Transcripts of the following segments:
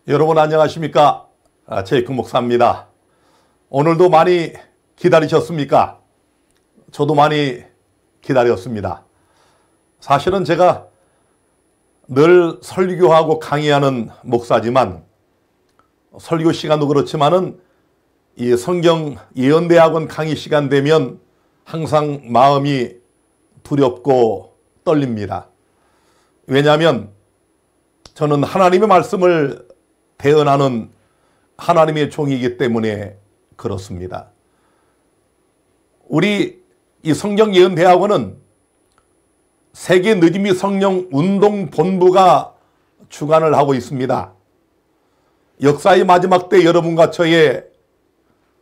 여러분 안녕하십니까? 제이크 목사입니다. 오늘도 많이 기다리셨습니까? 저도 많이 기다렸습니다. 사실은 제가 늘 설교하고 강의하는 목사지만 설교 시간도 그렇지만은 이 성경 예언대학원 강의 시간 되면 항상 마음이 두렵고 떨립니다. 왜냐하면 저는 하나님의 말씀을 대언하는 하나님의 종이기 때문에 그렇습니다. 우리 이 성경 예언대학원은 세계 느지미 성령 운동본부가 주관을 하고 있습니다. 역사의 마지막 때 여러분과 저의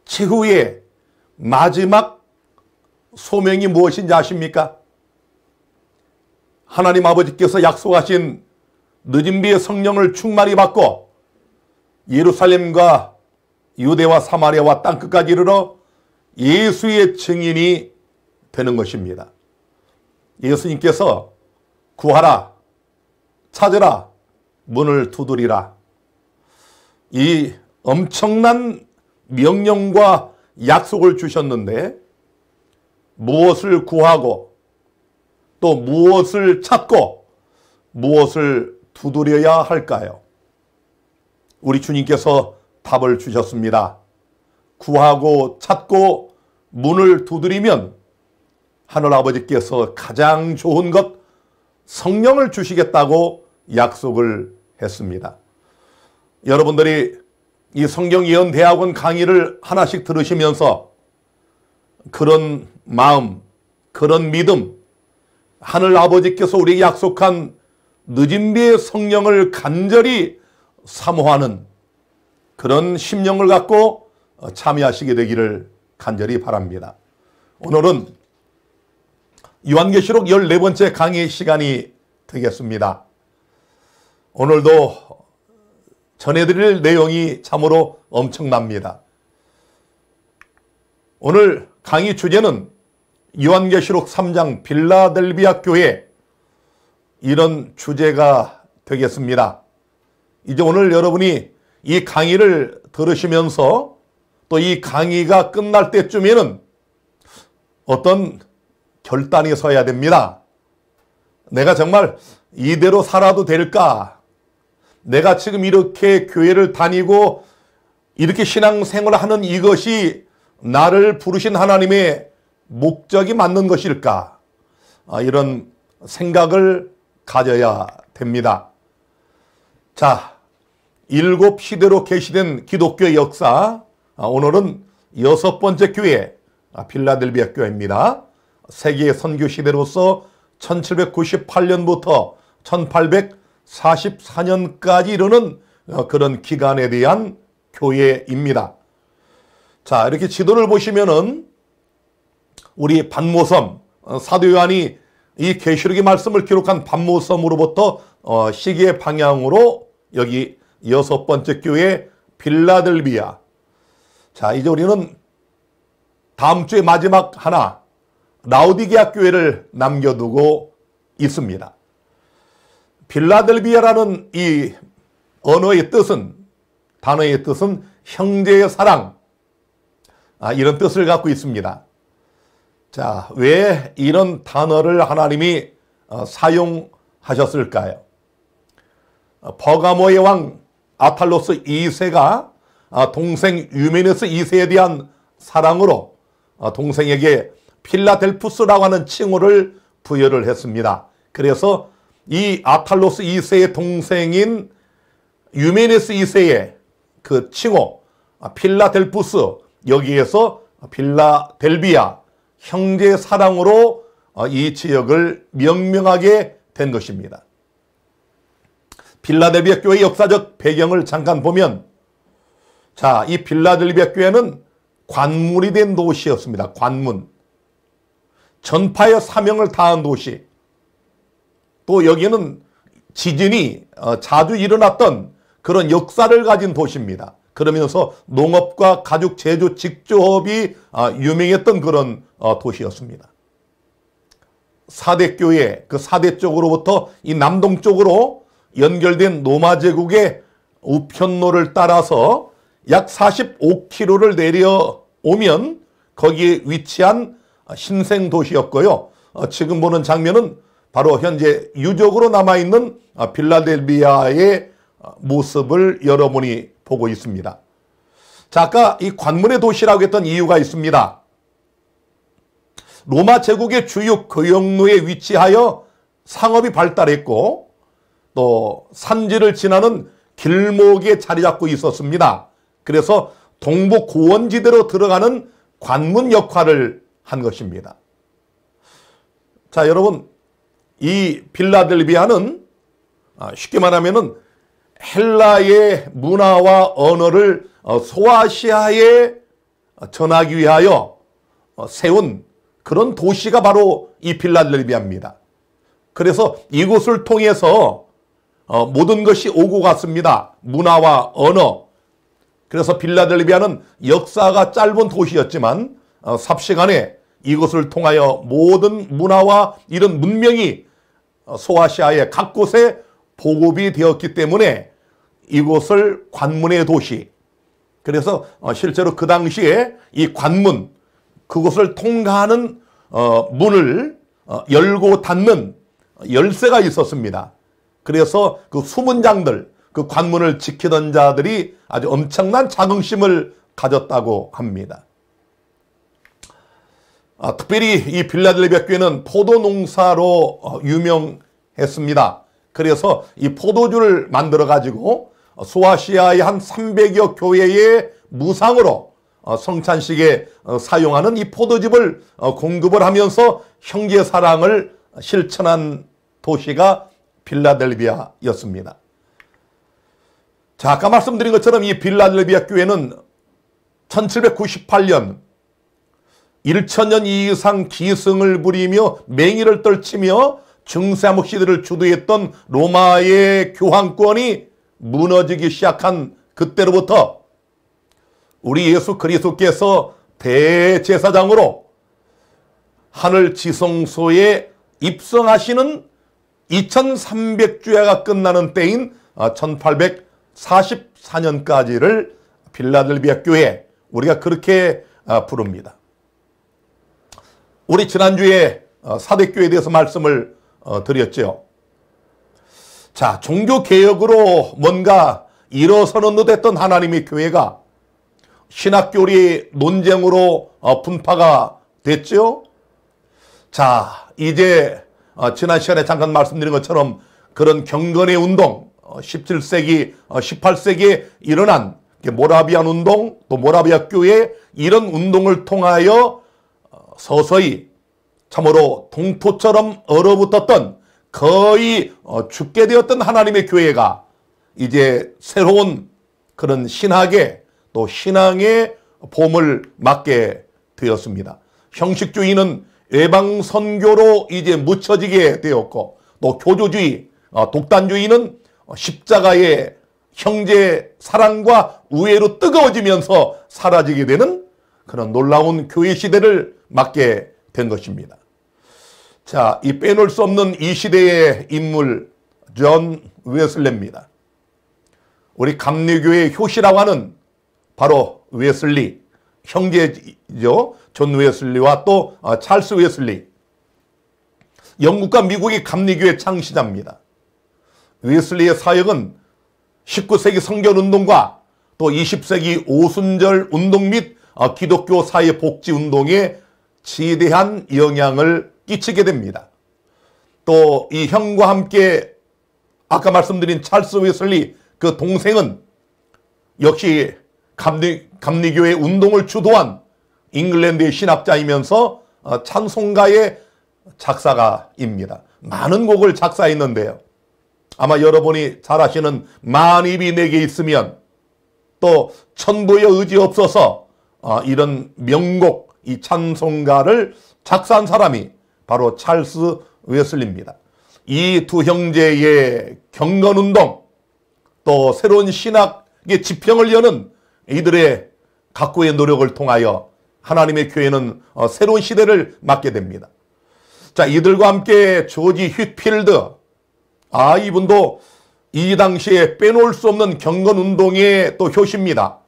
최후의 마지막 소명이 무엇인지 아십니까? 하나님 아버지께서 약속하신 느짐비의 성령을 충만히 받고 예루살렘과 유대와 사마리아와 땅끝까지 이르러 예수의 증인이 되는 것입니다. 예수님께서 구하라, 찾으라, 문을 두드리라. 이 엄청난 명령과 약속을 주셨는데 무엇을 구하고 또 무엇을 찾고 무엇을 두드려야 할까요? 우리 주님께서 답을 주셨습니다. 구하고 찾고 문을 두드리면 하늘아버지께서 가장 좋은 것 성령을 주시겠다고 약속을 했습니다. 여러분들이 이 성경 예언대학원 강의를 하나씩 들으시면서 그런 마음, 그런 믿음, 하늘아버지께서 우리에게 약속한 느짐비의 성령을 간절히 사모하는 그런 심령을 갖고 참여하시게 되기를 간절히 바랍니다. 오늘은 요한계시록 14번째 강의 시간이 되겠습니다. 오늘도 전해드릴 내용이 참으로 엄청납니다. 오늘 강의 주제는 요한계시록 3장 빌라델비아 교회, 이런 주제가 되겠습니다. 이제 오늘 여러분이 이 강의를 들으시면서 또 이 강의가 끝날 때쯤에는 어떤 결단이 서야 됩니다. 내가 정말 이대로 살아도 될까? 내가 지금 이렇게 교회를 다니고 이렇게 신앙생활을 하는 이것이 나를 부르신 하나님의 목적이 맞는 것일까? 이런 생각을 가져야 됩니다. 자, 7시대로 계시된 기독교의 역사, 오늘은 6번째 교회, 빌라델비아 교회입니다. 세계 선교 시대로서 1798년부터 1844년까지 이르는 그런 기간에 대한 교회입니다. 자, 이렇게 지도를 보시면은 우리 반모섬, 사도 요한이 이 계시록의 말씀을 기록한 반모섬으로부터 시계 방향으로 여기 6번째 교회 빌라델비아. 자, 이제 우리는 다음 주에 마지막 하나 라오디게아 교회를 남겨두고 있습니다. 빌라델비아라는 이 언어의 뜻은, 단어의 뜻은 형제의 사랑, 이런 뜻을 갖고 있습니다. 자, 왜 이런 단어를 하나님이 사용하셨을까요? 버가모의 왕 아탈로스 2세가 동생 유메네스 2세에 대한 사랑으로 동생에게 필라델푸스라고 하는 칭호를 부여를 했습니다. 그래서 이 아탈로스 2세의 동생인 유메네스 2세의 그 칭호 필라델푸스, 여기에서 빌라델비아, 형제의 사랑으로 이 지역을 명명하게 된 것입니다. 빌라델비아 교회의 역사적 배경을 잠깐 보면, 자, 이 빌라델비아 교회는 관문이 된 도시였습니다. 관문. 전파의 사명을 다한 도시. 또 여기는 지진이 자주 일어났던 그런 역사를 가진 도시입니다. 그러면서 농업과 가죽 제조 직조업이 유명했던 그런 도시였습니다. 사대교회, 그 사대 쪽으로부터 이 남동쪽으로 연결된 로마 제국의 우편로를 따라서 약 45km를 내려오면 거기에 위치한 신생도시였고요. 지금 보는 장면은 바로 현재 유적으로 남아있는 필라델피아의 모습을 여러분이 보고 있습니다. 자, 아까 이 관문의 도시라고 했던 이유가 있습니다. 로마 제국의 주요 교역로에 위치하여 상업이 발달했고 또 산지를 지나는 길목에 자리 잡고 있었습니다. 그래서 동부 고원지대로 들어가는 관문 역할을 한 것입니다. 자, 여러분, 이 필라델피아는 쉽게 말하면은 헬라의 문화와 언어를 소아시아에 전하기 위하여 세운 그런 도시가 바로 이 필라델피아입니다. 그래서 이곳을 통해서 모든 것이 오고 갔습니다. 문화와 언어. 그래서 필라델피아는 역사가 짧은 도시였지만 삽시간에 이곳을 통하여 모든 문화와 이런 문명이 소아시아의 각 곳에 보급이 되었기 때문에 이곳을 관문의 도시. 그래서 실제로 그 당시에 이 관문, 그곳을 통과하는 문을 열고 닫는 열쇠가 있었습니다. 그래서 그 수문장들, 그 관문을 지키던 자들이 아주 엄청난 자긍심을 가졌다고 합니다. 특별히 이 필라델피아 교회는 포도 농사로 유명했습니다. 그래서 이 포도주를 만들어 가지고 소아시아의 한 300여 교회의 무상으로 성찬식에 사용하는 이 포도즙을 공급을 하면서 형제 사랑을 실천한 도시가 필라델피아였습니다. 자, 아까 말씀드린 것처럼 이 필라델피아 교회는 1798년 1000년 이상 기승을 부리며 맹위를 떨치며 중세암흑 시대를 주도했던 로마의 교황권이 무너지기 시작한 그때로부터 우리 예수 그리스도께서 대제사장으로 하늘 지성소에 입성하시는 2300주야가 끝나는 때인 1844년까지를 필라델피아 교회, 우리가 그렇게 부릅니다. 우리 지난주에 사대교회에 대해서 말씀을 드렸죠. 자, 종교개혁으로 뭔가 일어서는 듯 했던 하나님의 교회가 신학교리 논쟁으로 분파가 됐죠. 자, 이제 지난 시간에 잠깐 말씀드린 것처럼 그런 경건의 운동, 17세기, 18세기에 일어난 모라비안 운동, 또 모라비아 교회, 이런 운동을 통하여 서서히 참으로 동토처럼 얼어붙었던 거의 죽게 되었던 하나님의 교회가 이제 새로운 그런 신학의 또 신앙의 봄을 맞게 되었습니다. 형식주의는 외방선교로 이제 묻혀지게 되었고, 또 교조주의, 독단주의는 십자가의 형제 사랑과 우애로 뜨거워지면서 사라지게 되는 그런 놀라운 교회 시대를 맞게 된 것입니다. 자, 이 빼놓을 수 없는 이 시대의 인물 존 웨슬리입니다. 우리 감리교의 효시라고 하는 바로 웨슬리 형제죠. 존 웨슬리와 또 찰스 웨슬리. 영국과 미국의 감리교의 창시자입니다. 웨슬리의 사역은 19세기 성결운동과 또 20세기 오순절 운동 및 기독교 사회 복지 운동에 지대한 영향을 끼치게 됩니다. 또 이 형과 함께 아까 말씀드린 찰스 웨슬리 그 동생은 역시 감리교의 운동을 주도한 잉글랜드의 신학자이면서 찬송가의 작사가입니다. 많은 곡을 작사했는데요. 아마 여러분이 잘 아시는 만입이 내게 있으면, 또 천부의 의지 없어서, 이런 명곡, 이 찬송가를 작사한 사람이 바로 찰스 웨슬리입니다. 이 두 형제의 경건운동, 또 새로운 신학의 지평을 여는 이들의 각고의 노력을 통하여 하나님의 교회는 새로운 시대를 맞게 됩니다. 자, 이들과 함께 조지 휘필드, 이분도 이 당시에 빼놓을 수 없는 경건운동의 또 효시입니다.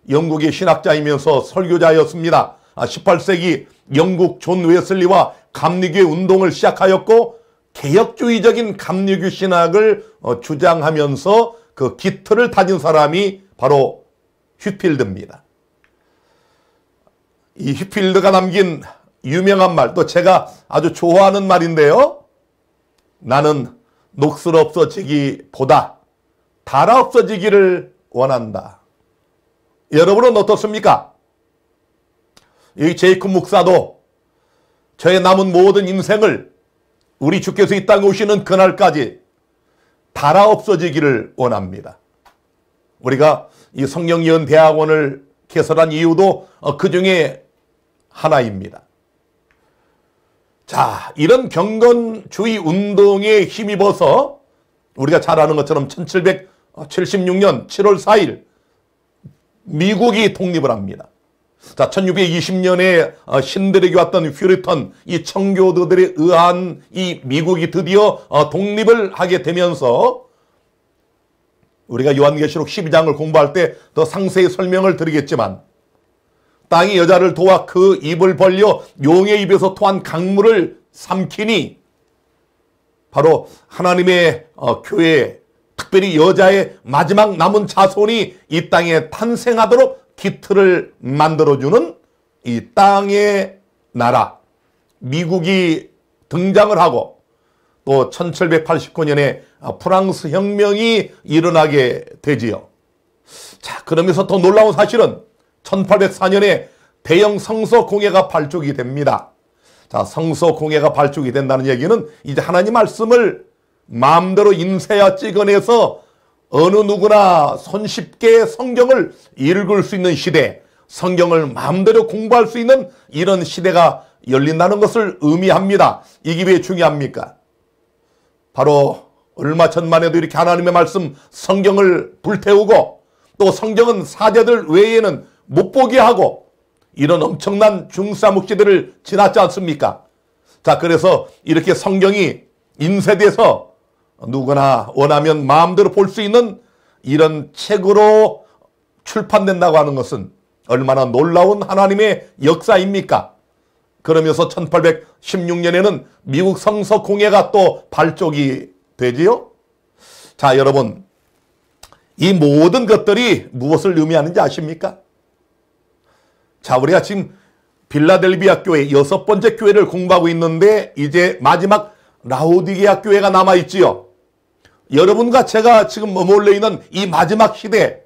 영국의 신학자이면서 설교자였습니다. 18세기 영국 존 웨슬리와 감리교의 운동을 시작하였고 개혁주의적인 감리교 신학을 주장하면서 그 기틀을 다진 사람이 바로 휘필드입니다. 이 휘필드가 남긴 유명한 말, 또 제가 아주 좋아하는 말인데요. 나는 녹슬 없어지기보다 달아 없어지기를 원한다. 여러분은 어떻습니까? 이 제이콥 목사도 저의 남은 모든 인생을 우리 주께서 이 땅에 오시는 그날까지 달아 없어지기를 원합니다. 우리가 이 성령예언대학원을 개설한 이유도 그 중에 하나입니다. 자, 이런 경건주의 운동에 힘입어서 우리가 잘 아는 것처럼 1776년 7월 4일 미국이 독립을 합니다. 자, 1620년에 신들에게 왔던 퓨리턴, 이 청교도들에 의한 이 미국이 드디어 독립을 하게 되면서 우리가 요한계시록 12장을 공부할 때 더 상세히 설명을 드리겠지만 땅이 여자를 도와 그 입을 벌려 용의 입에서 토한 강물을 삼키니 바로 하나님의 교회, 특별히 여자의 마지막 남은 자손이 이 땅에 탄생하도록 기틀을 만들어주는 이 땅의 나라 미국이 등장을 하고 또 1789년에 프랑스 혁명이 일어나게 되지요. 자, 그러면서 더 놀라운 사실은 1804년에 대형 성서 공예가 발족이 됩니다. 자, 성서 공예가 발족이 된다는 얘기는 이제 하나님 말씀을 마음대로 인쇄와 찍어내서 어느 누구나 손쉽게 성경을 읽을 수 있는 시대, 성경을 마음대로 공부할 수 있는 이런 시대가 열린다는 것을 의미합니다. 이게 왜 중요합니까? 바로 얼마 전만 해도 이렇게 하나님의 말씀 성경을 불태우고 또 성경은 사제들 외에는 못 보게 하고 이런 엄청난 중사묵시들을 지났지 않습니까? 자, 그래서 이렇게 성경이 인쇄돼서 누구나 원하면 마음대로 볼 수 있는 이런 책으로 출판된다고 하는 것은 얼마나 놀라운 하나님의 역사입니까? 그러면서 1816년에는 미국 성서 공예가 또 발족이 되지요. 자, 여러분, 이 모든 것들이 무엇을 의미하는지 아십니까? 자, 우리가 지금 빌라델비아 교회 6번째 교회를 공부하고 있는데 이제 마지막 라오디게아 교회가 남아있지요. 여러분과 제가 지금 머물러 있는 이 마지막 시대,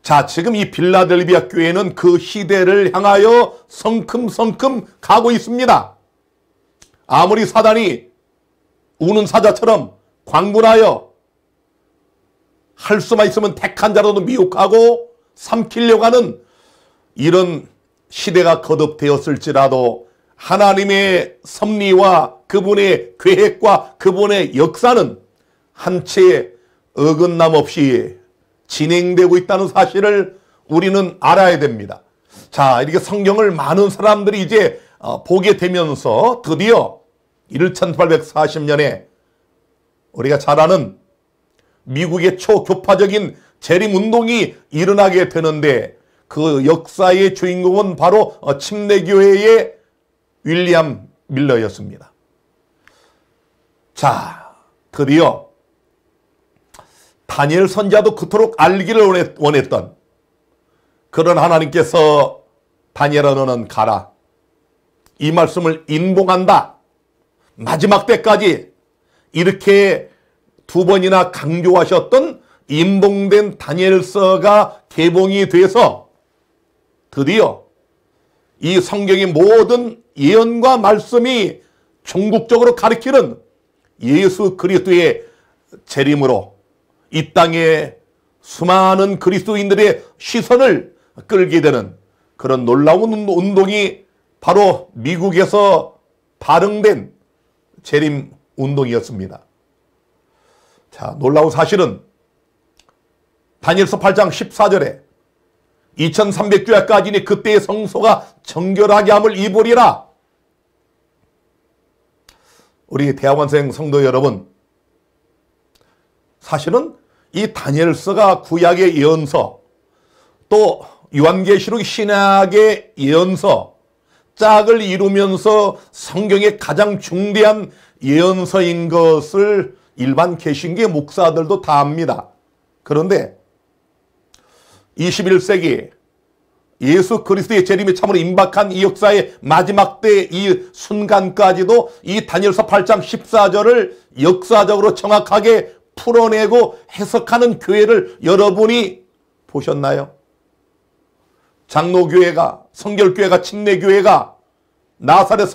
자, 지금 이 빌라델비아 교회는 그 시대를 향하여 성큼성큼 가고 있습니다. 아무리 사단이 우는 사자처럼 광분하여 할 수만 있으면 택한 자라도 미혹하고 삼키려고 하는 이런 시대가 거듭되었을지라도 하나님의 섭리와 그분의 계획과 그분의 역사는 한 채 어긋남 없이 진행되고 있다는 사실을 우리는 알아야 됩니다. 자, 이렇게 성경을 많은 사람들이 이제 보게 되면서 드디어 1840년에 우리가 잘 아는 미국의 초교파적인 재림운동이 일어나게 되는데 그 역사의 주인공은 바로 침례교회의 윌리엄 밀러였습니다. 자, 드디어 다니엘 선지자도 그토록 알기를 원했던 그런 하나님께서 다니엘아 너는 가라. 이 말씀을 인봉한다. 마지막 때까지 이렇게 2번이나 강조하셨던 인봉된 다니엘서가 개봉이 돼서 드디어 이 성경의 모든 예언과 말씀이 종국적으로 가리키는 예수 그리스도의 재림으로 이 땅에 수많은 그리스도인들의 시선을 끌게 되는 그런 놀라운 운동이 바로 미국에서 발흥된 재림 운동이었습니다. 자, 놀라운 사실은 다니엘서 8장 14절에 2300주야까지니 그때의 성소가 정결하게 함을 입으리라. 우리 대학원생 성도 여러분, 사실은 이 다니엘서가 구약의 예언서, 또 요한계시록 신약의 예언서, 짝을 이루면서 성경의 가장 중대한 예언서인 것을 일반 개신교 목사들도 다 압니다. 그런데 21세기 예수 그리스도의 재림이 참으로 임박한 이 역사의 마지막 때 이 순간까지도 이 다니엘서 8장 14절을 역사적으로 정확하게 풀어내고 해석하는 교회를 여러분이 보셨나요? 장로교회가, 성결교회가, 침례교회가, 나사렛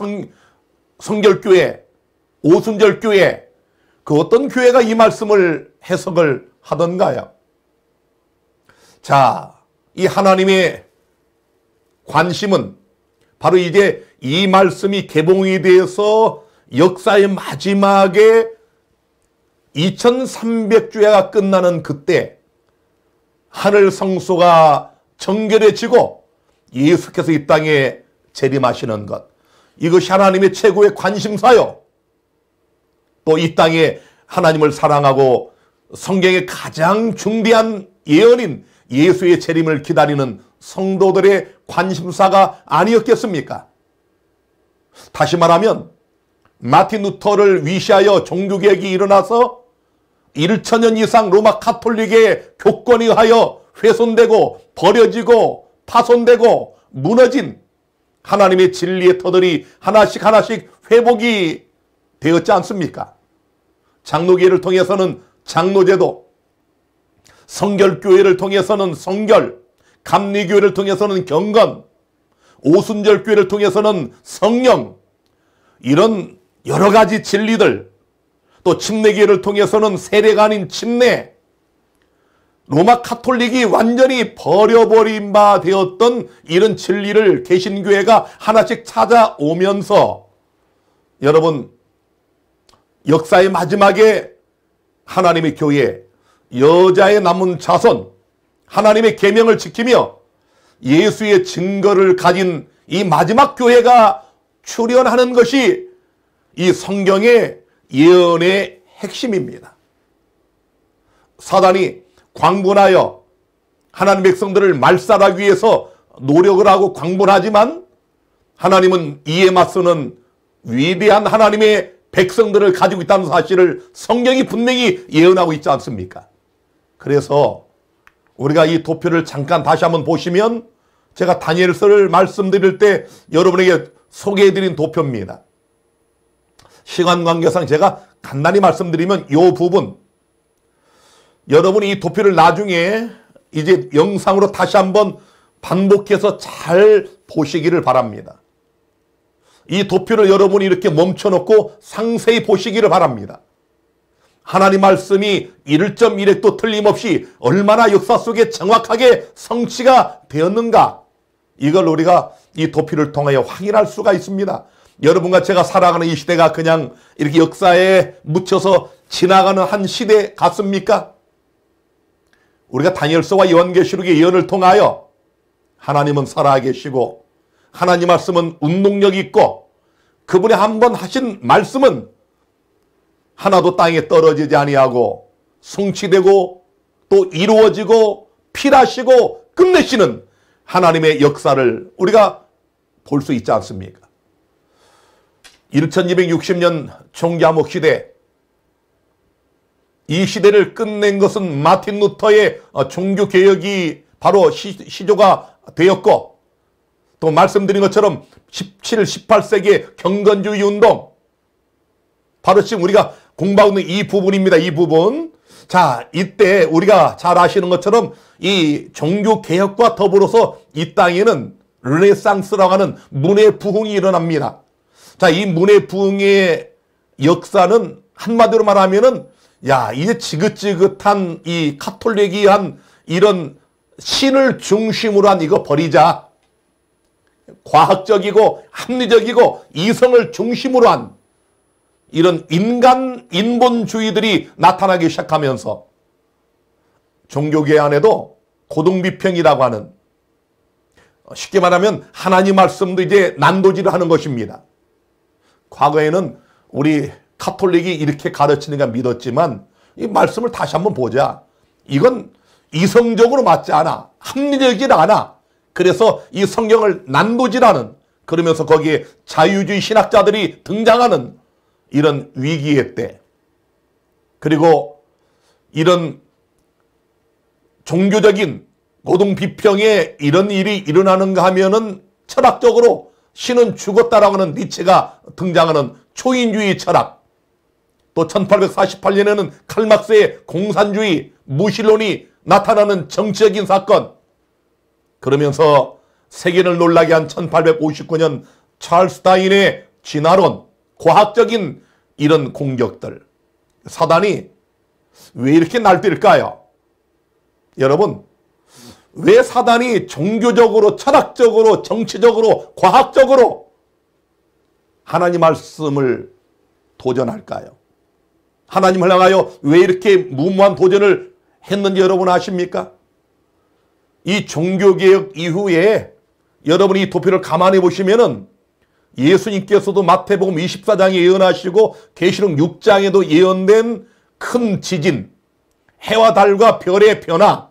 성결교회, 오순절교회, 그 어떤 교회가 이 말씀을 해석을 하던가요? 자, 이 하나님의 관심은 바로 이제 이 말씀이 개봉이 되어서 역사의 마지막에 2300주야가 끝나는 그때 하늘 성소가 정결해지고 예수께서 이 땅에 재림하시는 것, 이것이 하나님의 최고의 관심사요. 또 이 땅에 하나님을 사랑하고 성경의 가장 중대한 예언인 예수의 재림을 기다리는 성도들의 관심사가 아니었겠습니까? 다시 말하면 마틴 루터를 위시하여 종교개혁이 일어나서 1000년 이상 로마 가톨릭의 교권에 의하여 훼손되고 버려지고 파손되고 무너진 하나님의 진리의 터들이 하나씩 회복이 되었지 않습니까? 장로교회를 통해서는 장로제도, 성결교회를 통해서는 성결, 감리교회를 통해서는 경건, 오순절교회를 통해서는 성령, 이런 여러 가지 진리들, 또 침례교회를 통해서는 세례가 아닌 침례, 로마 카톨릭이 완전히 버려버린 바 되었던 이런 진리를 개신교회가 하나씩 찾아오면서 여러분, 역사의 마지막에 하나님의 교회, 여자의 남은 자손, 하나님의 계명을 지키며 예수의 증거를 가진 이 마지막 교회가 출현하는 것이 이 성경의 예언의 핵심입니다. 사단이 광분하여 하나님 백성들을 말살하기 위해서 노력을 하고 광분하지만 하나님은 이에 맞서는 위대한 하나님의 백성들을 가지고 있다는 사실을 성경이 분명히 예언하고 있지 않습니까? 그래서 우리가 이 도표를 잠깐 다시 한번 보시면 제가 다니엘서를 말씀드릴 때 여러분에게 소개해드린 도표입니다. 시간 관계상 제가 간단히 말씀드리면 이 부분, 여러분이 이 도표를 나중에 이제 영상으로 다시 한번 반복해서 잘 보시기를 바랍니다. 이 도표를 여러분이 이렇게 멈춰놓고 상세히 보시기를 바랍니다. 하나님 말씀이 1.1획도 틀림없이 얼마나 역사 속에 정확하게 성취가 되었는가, 이걸 우리가 이 도표를 통하여 확인할 수가 있습니다. 여러분과 제가 살아가는 이 시대가 그냥 이렇게 역사에 묻혀서 지나가는 한 시대 같습니까? 우리가 다니엘서와 요한계시록의 예언을 통하여 하나님은 살아계시고 하나님 말씀은 운동력 있고 그분이 한번 하신 말씀은 하나도 땅에 떨어지지 아니하고 성취되고 또 이루어지고 필하시고 끝내시는 하나님의 역사를 우리가 볼 수 있지 않습니까? 1260년 종교암흑 시대, 이 시대를 끝낸 것은 마틴 루터의 종교개혁이 바로 시조가 되었고, 또 말씀드린 것처럼 17, 18세기의 경건주의 운동, 바로 지금 우리가 공부하고 있는 이 부분입니다. 이 부분. 자, 이때 우리가 잘 아시는 것처럼 이 종교개혁과 더불어서 이 땅에는 르네상스라고 하는 문의 부흥이 일어납니다. 자, 이 문의 부흥의 역사는 한마디로 말하면은, 야, 이제 지긋지긋한 이 카톨릭이한 이런 신을 중심으로 한 이거 버리자. 과학적이고 합리적이고 이성을 중심으로 한 이런 인본주의들이 나타나기 시작하면서 종교계 안에도 고등비평이라고 하는, 쉽게 말하면 하나님 말씀도 이제 난도질을 하는 것입니다. 과거에는 우리 카톨릭이 이렇게 가르치는가 믿었지만 이 말씀을 다시 한번 보자. 이건 이성적으로 맞지 않아. 합리적이지 않아. 그래서 이 성경을 난도질하는, 그러면서 거기에 자유주의 신학자들이 등장하는 이런 위기의 때, 그리고 이런 종교적인 고등비평에 이런 일이 일어나는가 하면은 철학적으로 신은 죽었다라고 하는 니체가 등장하는 초인주의 철학, 또 1848년에는 칼막스의 공산주의, 무신론이 나타나는 정치적인 사건, 그러면서 세계를 놀라게 한 1859년 찰스 다윈의 진화론, 과학적인 이런 공격들, 사단이 왜 이렇게 날뛸까요? 여러분, 왜 사단이 종교적으로, 철학적으로, 정치적으로, 과학적으로 하나님 말씀을 도전할까요? 하나님을 향하여 왜 이렇게 무모한 도전을 했는지 여러분 아십니까? 이 종교개혁 이후에 여러분이 이 도표를 가만히 보시면은 예수님께서도 마태복음 24장에 예언하시고 계시록 6장에도 예언된 큰 지진, 해와 달과 별의 변화,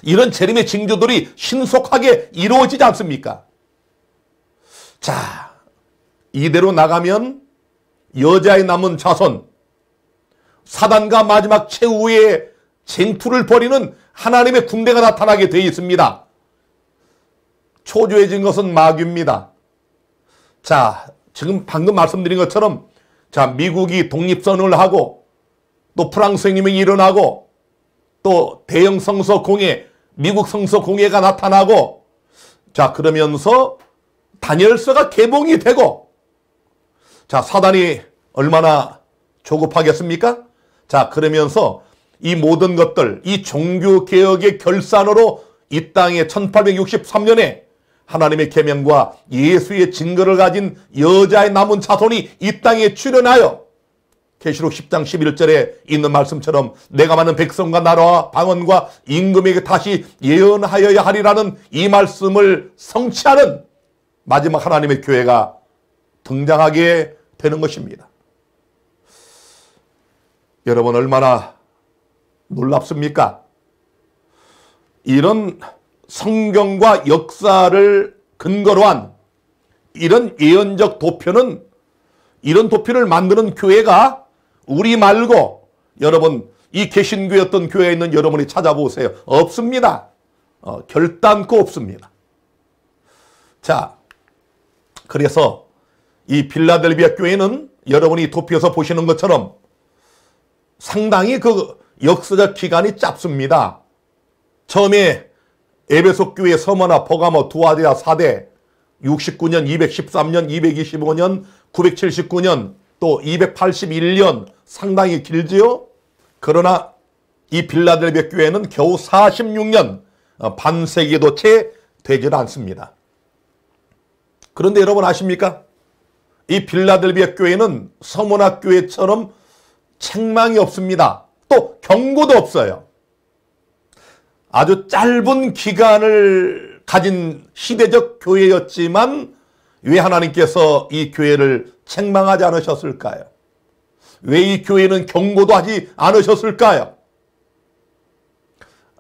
이런 재림의 징조들이 신속하게 이루어지지 않습니까? 자, 이대로 나가면 여자의 남은 자손, 사단과 마지막 최후의 쟁투를 벌이는 하나님의 군대가 나타나게 되어 있습니다. 초조해진 것은 마귀입니다. 자, 지금 방금 말씀드린 것처럼, 자, 미국이 독립선언을 하고, 또 프랑스 혁명이 일어나고, 또 대형 성서 공회, 미국 성서 공회가 나타나고, 자, 그러면서 다니엘서가 개봉이 되고, 자, 사단이 얼마나 조급하겠습니까? 자, 그러면서 이 모든 것들, 이 종교개혁의 결산으로 이 땅에 1863년에 하나님의 계명과 예수의 증거를 가진 여자의 남은 자손이 이 땅에 출현하여 계시록 10장 11절에 있는 말씀처럼 내가 많은 백성과 나라와 방언과 임금에게 다시 예언하여야 하리라는 이 말씀을 성취하는 마지막 하나님의 교회가 등장하게 되는 것입니다. 여러분, 얼마나 놀랍습니까? 이런 성경과 역사를 근거로 한 이런 예언적 도표는, 이런 도표를 만드는 교회가 우리 말고 여러분, 이 개신교회 어떤 교회에 있는 여러분이 찾아보세요. 없습니다. 결단코 없습니다. 자, 그래서 이 빌라델비아 교회는 여러분이 도표에서 보시는 것처럼 상당히 그 역사적 기간이 짧습니다. 처음에 에베소 교회 서머나 버가모 두아디아 4대 69년, 213년, 225년, 979년, 또 281년, 상당히 길지요. 그러나 이 빌라델비아 교회는 겨우 46년, 반세기도 채 되질 않습니다. 그런데 여러분 아십니까? 이 빌라델비아 교회는 서머나 교회처럼 책망이 없습니다. 또 경고도 없어요. 아주 짧은 기간을 가진 시대적 교회였지만 왜 하나님께서 이 교회를 책망하지 않으셨을까요? 왜 이 교회는 경고도 하지 않으셨을까요?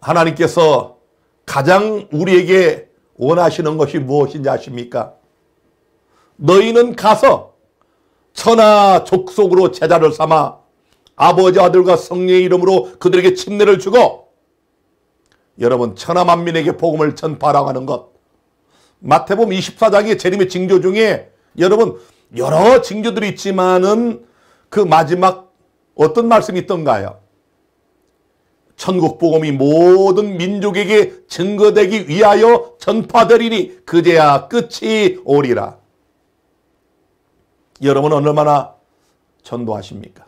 하나님께서 가장 우리에게 원하시는 것이 무엇인지 아십니까? 너희는 가서 천하 족속으로 제자를 삼아 아버지, 아들과 성령의 이름으로 그들에게 침례를 주고, 여러분, 천하 만민에게 복음을 전파하라고 하는 것. 마태복음 24장의 재림의 징조 중에 여러분 여러 징조들이 있지만은 그 마지막 어떤 말씀이 있던가요? 천국 복음이 모든 민족에게 증거되기 위하여 전파되리니 그제야 끝이 오리라. 여러분은 얼마나 전도하십니까?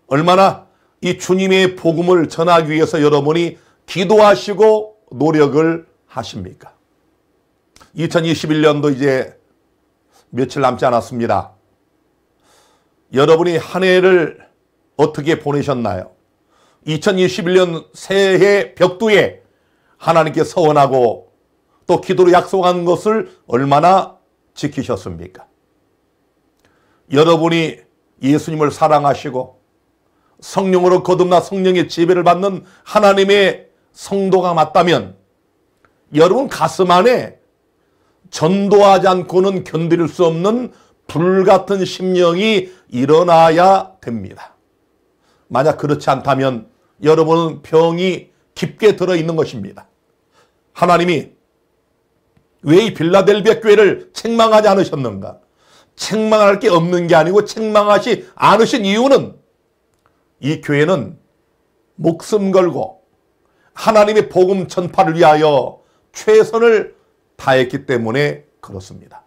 얼마나 이 주님의 복음을 전하기 위해서 여러분이 기도하시고 노력을 하십니까? 2021년도 이제 며칠 남지 않았습니다. 여러분이 한 해를 어떻게 보내셨나요? 2021년 새해 벽두에 하나님께 서원하고 또 기도로 약속한 것을 얼마나 지키셨습니까? 여러분이 예수님을 사랑하시고 성령으로 거듭나 성령의 지배를 받는 하나님의 성도가 맞다면 여러분 가슴 안에 전도하지 않고는 견딜 수 없는 불같은 심령이 일어나야 됩니다. 만약 그렇지 않다면 여러분은 병이 깊게 들어있는 것입니다. 하나님이 왜 이 빌라델비아 교회를 책망하지 않으셨는가? 책망할 게 없는 게 아니고 책망하지 않으신 이유는 이 교회는 목숨 걸고 하나님의 복음 전파를 위하여 최선을 다했기 때문에 그렇습니다.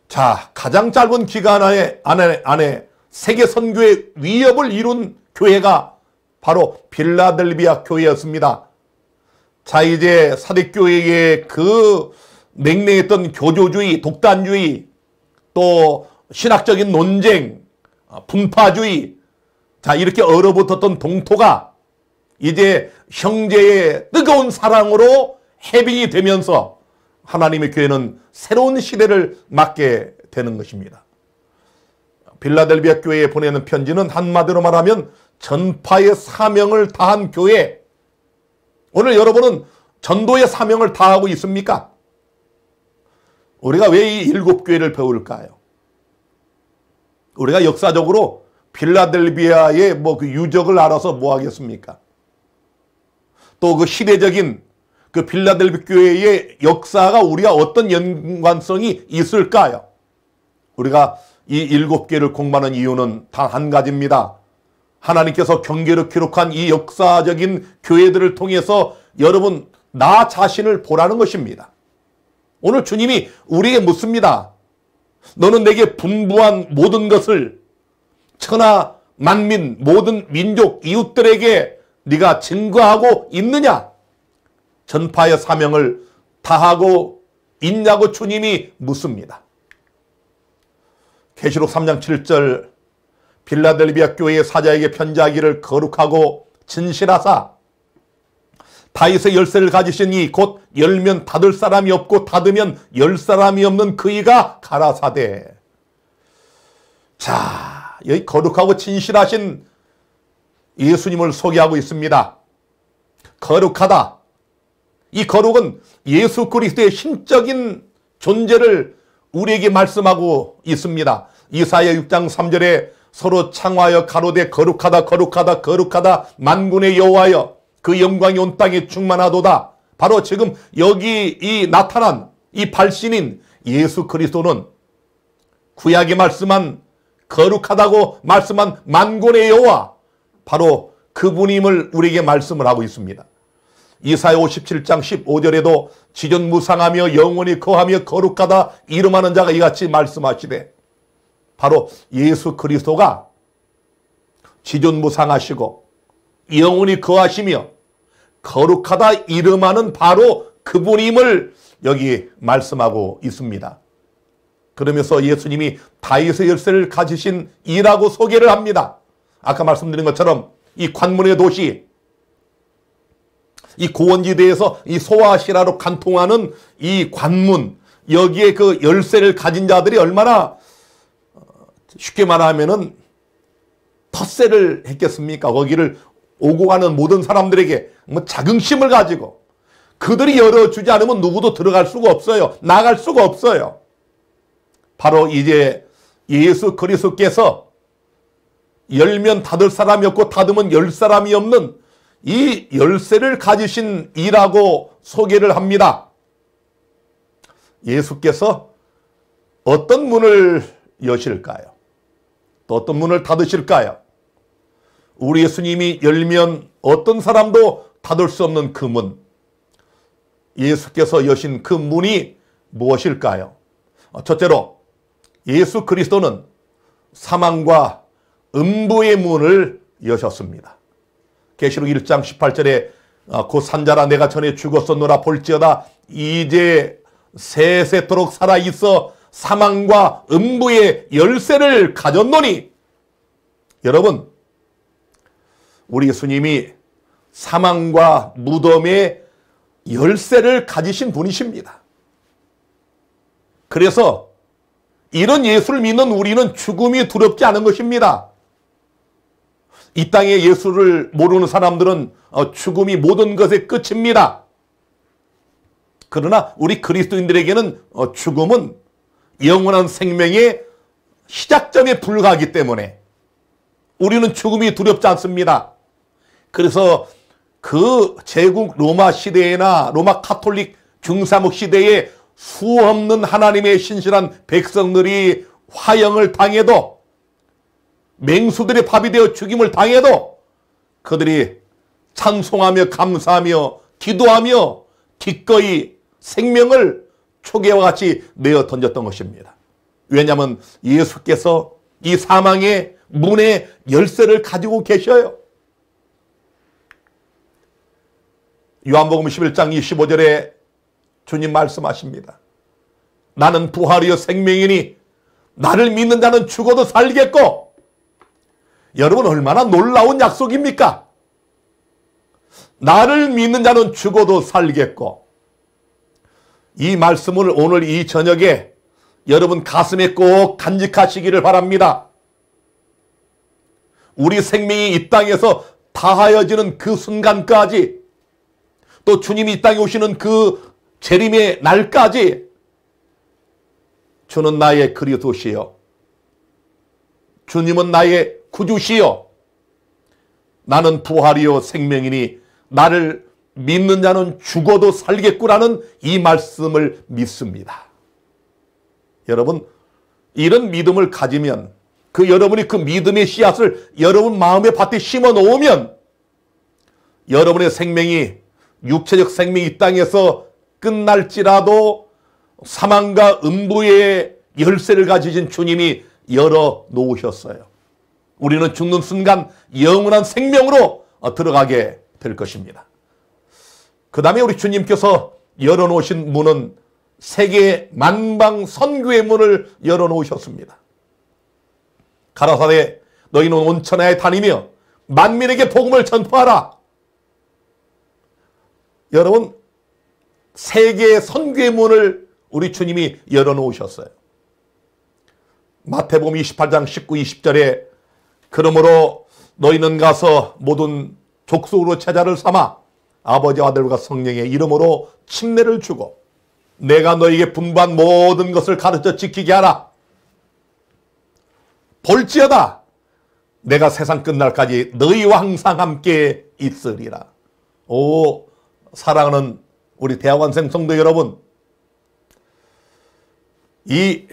자, 가장 짧은 기간 안에 세계 선교의 위협을 이룬 교회가 바로 빌라델비아 교회였습니다. 자, 이제 사대교회의 그 냉랭했던 교조주의, 독단주의, 또 신학적인 논쟁, 분파주의, 자, 이렇게 얼어붙었던 동토가 이제 형제의 뜨거운 사랑으로 해빙이 되면서 하나님의 교회는 새로운 시대를 맞게 되는 것입니다. 빌라델비아 교회에 보내는 편지는 한마디로 말하면 전파의 사명을 다한 교회. 오늘 여러분은 전도의 사명을 다하고 있습니까? 우리가 왜 이 7교회를 배울까요? 우리가 역사적으로 빌라델비아의 그 유적을 알아서 뭐 하겠습니까? 또 그 시대적인 그 빌라델비아 교회의 역사가 우리가 어떤 연관성이 있을까요? 우리가 이 7교회를 공부하는 이유는 단 한 가지입니다. 하나님께서 경계로 기록한 이 역사적인 교회들을 통해서 여러분 나 자신을 보라는 것입니다. 오늘 주님이 우리에게 묻습니다. 너는 내게 분부한 모든 것을 천하 만민 모든 민족 이웃들에게 네가 증거하고 있느냐? 전파의 사명을 다하고 있냐고 주님이 묻습니다. 계시록 3장 7절 빌라델비아 교회의 사자에게 편지하기를 거룩하고 진실하사 다윗의 열쇠를 가지신 이 곧 열면 닫을 사람이 없고 닫으면 열 사람이 없는 그이가 가라사대. 자, 여기 거룩하고 진실하신 예수님을 소개하고 있습니다. 거룩하다. 이 거룩은 예수 그리스도의 신적인 존재를 우리에게 말씀하고 있습니다. 이사야 6장 3절에 서로 창화하여 가로되 거룩하다 거룩하다 거룩하다 만군의 여호와여 그 영광이 온 땅에 충만하도다. 바로 지금 여기 이 나타난 이 발신인 예수 그리스도는 구약에 말씀한 거룩하다고 말씀한 만군의 여호와 바로 그분임을 우리에게 말씀을 하고 있습니다. 이사야 57장 15절에도 지존무상하며 영원히 거하며 거룩하다 이름하는 자가 이같이 말씀하시되 바로 예수 그리스도가 지존무상하시고 영원히 거하시며 거룩하다 이름하는 바로 그분임을 여기 말씀하고 있습니다. 그러면서 예수님이 다윗의 열쇠를 가지신 이라고 소개를 합니다. 아까 말씀드린 것처럼 이 관문의 도시, 이 고원지대에서 이 소아시라로 간통하는 이 관문, 여기에 그 열쇠를 가진 자들이 얼마나 쉽게 말하면은 텃세를 했겠습니까? 거기를 오고 가는 모든 사람들에게 뭐 자긍심을 가지고 그들이 열어주지 않으면 누구도 들어갈 수가 없어요. 나갈 수가 없어요. 바로 이제 예수 그리스도께서 열면 닫을 사람이 없고 닫으면 열 사람이 없는 이 열쇠를 가지신 이라고 소개를 합니다. 예수께서 어떤 문을 여실까요? 또 어떤 문을 닫으실까요? 우리 예수님이 열면 어떤 사람도 닫을 수 없는 그 문, 예수께서 여신 그 문이 무엇일까요? 첫째로 예수 그리스도는 사망과 음부의 문을 여셨습니다. 계시록 1장 18절에 곧 산자라 내가 전에 죽었었노라 볼지어다 이제 세세토록 살아있어 사망과 음부의 열쇠를 가졌노니. 여러분, 우리 예수님이 사망과 무덤의 열쇠를 가지신 분이십니다. 그래서 이런 예수를 믿는 우리는 죽음이 두렵지 않은 것입니다. 이 땅에 예수를 모르는 사람들은 죽음이 모든 것의 끝입니다. 그러나 우리 그리스도인들에게는 죽음은 영원한 생명의 시작점에 불과하기 때문에 우리는 죽음이 두렵지 않습니다. 그래서 그 제국 로마 시대나 로마 카톨릭 중사목 시대에 수없는 하나님의 신실한 백성들이 화형을 당해도, 맹수들의 밥이 되어 죽임을 당해도 그들이 찬송하며 감사하며 기도하며 기꺼이 생명을 초계와 같이 내어 던졌던 것입니다. 왜냐하면 예수께서 이 사망의 문의 열쇠를 가지고 계셔요. 요한복음 11장 25절에 주님 말씀하십니다. 나는 부활이요 생명이니 나를 믿는 자는 죽어도 살겠고. 여러분, 얼마나 놀라운 약속입니까? 나를 믿는 자는 죽어도 살겠고. 이 말씀을 오늘 이 저녁에 여러분 가슴에 꼭 간직하시기를 바랍니다. 우리 생명이 이 땅에서 다하여지는 그 순간까지, 또 주님이 이 땅에 오시는 그 재림의 날까지 주는 나의 그리스도시요, 주님은 나의 구주시요, 나는 부활이요 생명이니 나를 믿는 자는 죽어도 살겠구라는 이 말씀을 믿습니다. 여러분, 이런 믿음을 가지면, 여러분이 그 믿음의 씨앗을 여러분 마음의 밭에 심어 놓으면 여러분의 생명이, 육체적 생명이 이 땅에서 끝날지라도 사망과 음부의 열쇠를 가지신 주님이 열어 놓으셨어요. 우리는 죽는 순간 영원한 생명으로 들어가게 될 것입니다. 그 다음에 우리 주님께서 열어놓으신 문은 세계 만방 선교의 문을 열어놓으셨습니다. 가라사대 너희는 온 천하에 다니며 만민에게 복음을 전파하라. 여러분, 세계 선교의 문을 우리 주님이 열어놓으셨어요. 마태복음 28장 19, 20절에 그러므로 너희는 가서 모든 족속으로 제자를 삼아 아버지와 아들과 성령의 이름으로 침례를 주고 내가 너희에게 분부한 모든 것을 가르쳐 지키게 하라. 볼지어다 내가 세상 끝날까지 너희와 항상 함께 있으리라. 오, 사랑하는 우리 대학원생 성도 여러분, 이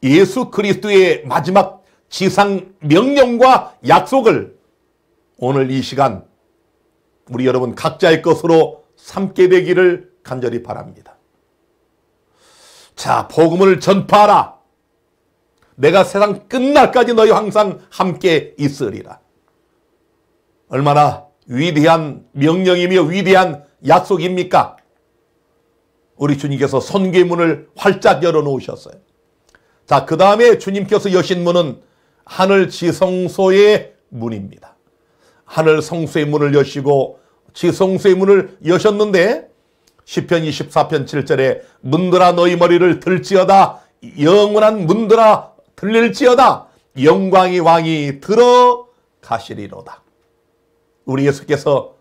예수 그리스도의 마지막 지상 명령과 약속을 오늘 이 시간 우리 여러분 각자의 것으로 삼게 되기를 간절히 바랍니다. 자, 복음을 전파하라. 내가 세상 끝날까지 너희와 항상 함께 있으리라. 얼마나 위대한 명령이며 위대한 약속입니까? 우리 주님께서 선교의 문을 활짝 열어놓으셨어요. 자, 그 다음에 주님께서 여신 문은 하늘 지성소의 문입니다. 하늘 성소의 문을 여시고 지성소의 문을 여셨는데 시편 24편 7절에 문들아 너희 머리를 들지어다, 영원한 문들아 들릴지어다, 영광의 왕이 들어가시리로다. 우리 예수께서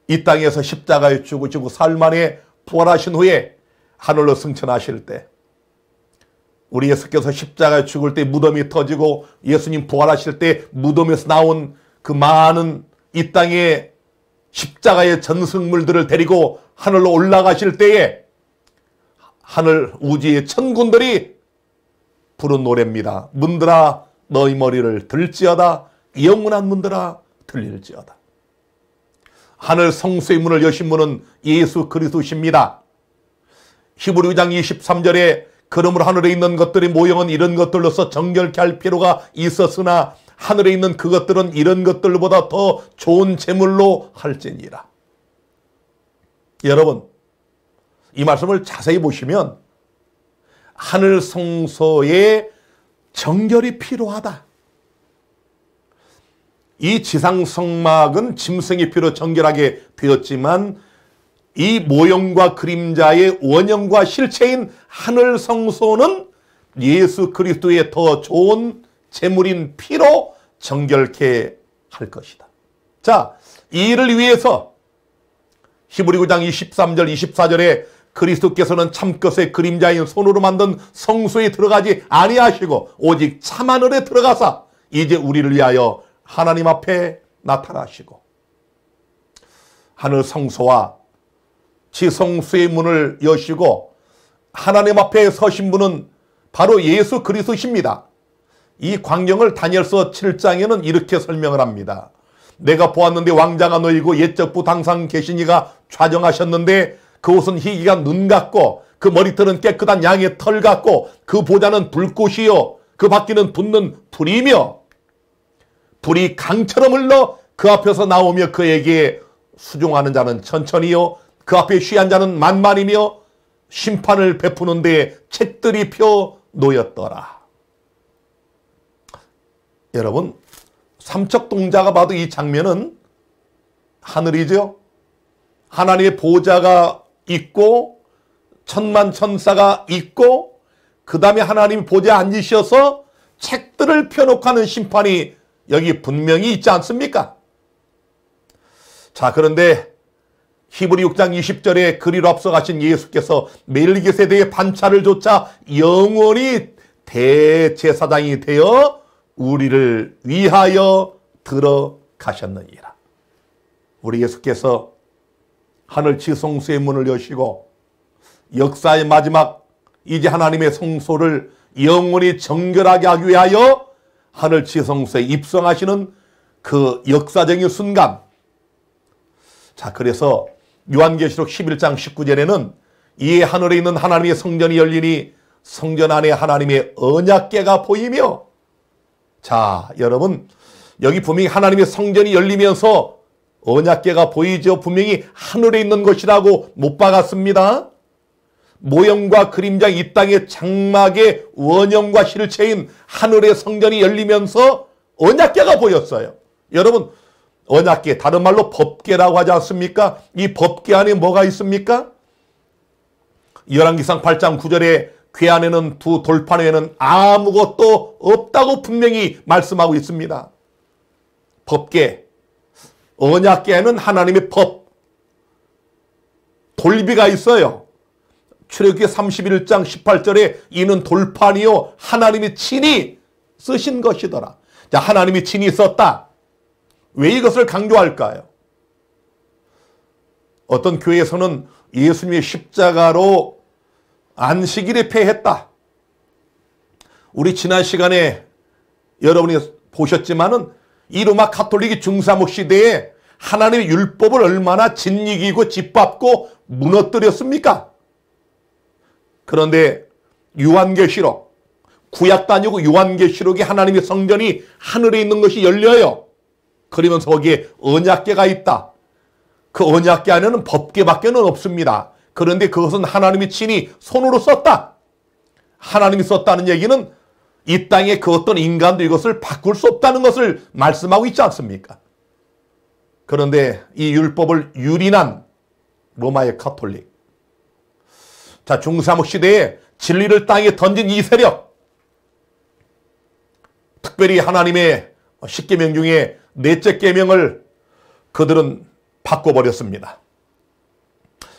이 땅에서 십자가에 죽으시고 사흘 만에 부활하신 후에 하늘로 승천하실 때, 우리 예수께서 십자가에 죽을 때 무덤이 터지고 예수님 부활하실 때 무덤에서 나온 그 많은 이 땅의 십자가의 전승물들을 데리고 하늘로 올라가실 때에 하늘 우주의 천군들이 부른 노래입니다. 문들아 너희 머리를 들지어다, 영원한 문들아 들릴지어다. 하늘 성소의 문을 여신 분은 예수 그리스도십니다. 히브리서 2장 23절에 그러므로 하늘에 있는 것들의 모형은 이런 것들로서 정결케 할 필요가 있었으나 하늘에 있는 그것들은 이런 것들보다 더 좋은 제물로 할지니라. 여러분, 이 말씀을 자세히 보시면 하늘 성소에 정결이 필요하다. 이 지상 성막은 짐승의 피로 정결하게 되었지만 이 모형과 그림자의 원형과 실체인 하늘 성소는 예수 그리스도의 더 좋은 제물인 피로 정결케 할 것이다. 자, 이 일을 위해서 히브리 9장 23절 24절에 그리스도께서는 참것의 그림자인 손으로 만든 성소에 들어가지 아니하시고 오직 참하늘에 들어가사 이제 우리를 위하여 하나님 앞에 나타나시고, 하늘 성소와 지성소의 문을 여시고 하나님 앞에 서신 분은 바로 예수 그리스도십니다. 이 광경을 다니엘서 7장에는 이렇게 설명을 합니다. 내가 보았는데 왕자가 놓이고 옛적부 당상 계시니가 좌정하셨는데 그 옷은 희기가 눈 같고 그 머리털은 깨끗한 양의 털 같고 그 보좌는 불꽃이요 그 바퀴는 붙는 불이며 불이 강처럼 흘러 그 앞에서 나오며 그에게 수종하는 자는 천천히요 그 앞에 쉬한 자는 만만이며 심판을 베푸는데 책들이 펴 놓였더라. 여러분, 삼척동자가 봐도 이 장면은 하늘이죠. 하나님의 보좌가 있고 천만 천사가 있고 그 다음에 하나님이 보좌에 앉으셔서 책들을 펴놓고 하는 심판이 여기 분명히 있지 않습니까? 자, 그런데 히브리 6장 20절에 그리로 앞서가신 예수께서 멜기세덱의 반차를 조차 영원히 대제사장이 되어 우리를 위하여 들어가셨느니라. 우리 예수께서 하늘 지성소의 문을 여시고 역사의 마지막 이제 하나님의 성소를 영원히 정결하게 하기 위하여 하늘 지성소에 입성하시는 그 역사적인 순간. 자, 그래서 요한계시록 11장 19절에는 이 하늘에 있는 하나님의 성전이 열리니 성전 안에 하나님의 언약궤가 보이며, 자, 여러분, 여기 분명히 하나님의 성전이 열리면서 언약궤가 보이죠. 분명히 하늘에 있는 것이라고 못 박았습니다. 모형과 그림자 이 땅의 장막의 원형과 실체인 하늘의 성전이 열리면서 언약궤가 보였어요. 여러분, 언약궤, 다른 말로 법궤라고 하지 않습니까? 이 법궤 안에 뭐가 있습니까? 열왕기상 8장 9절에 궤 안에는 두 돌판 외에는 아무것도 없다고 분명히 말씀하고 있습니다. 법궤, 언약궤에는 하나님의 법, 돌비가 있어요. 출애굽기 31장 18절에 이는 돌판이요 하나님이 친히 쓰신 것이더라. 자, 하나님이 친히 썼다. 왜 이것을 강조할까요? 어떤 교회에서는 예수님의 십자가로 안식일에 폐했다. 우리 지난 시간에 여러분이 보셨지만은 이 로마 가톨릭이 중사목 시대에 하나님의 율법을 얼마나 짓이기고 짓밟고 무너뜨렸습니까? 그런데 요한계시록, 구약도 아니고 요한계시록에 하나님의 성전이 하늘에 있는 것이 열려요. 그러면서 거기에 언약궤가 있다. 그 언약궤 안에는 법궤밖에는 없습니다. 그런데 그것은 하나님이 친히 손으로 썼다. 하나님이 썼다는 얘기는 이 땅에 그 어떤 인간도 이것을 바꿀 수 없다는 것을 말씀하고 있지 않습니까? 그런데 이 율법을 유린한 로마의 가톨릭, 자, 중사목 시대에 진리를 땅에 던진 이 세력, 특별히 하나님의 10계명 중에 넷째 계명을 그들은 바꿔버렸습니다.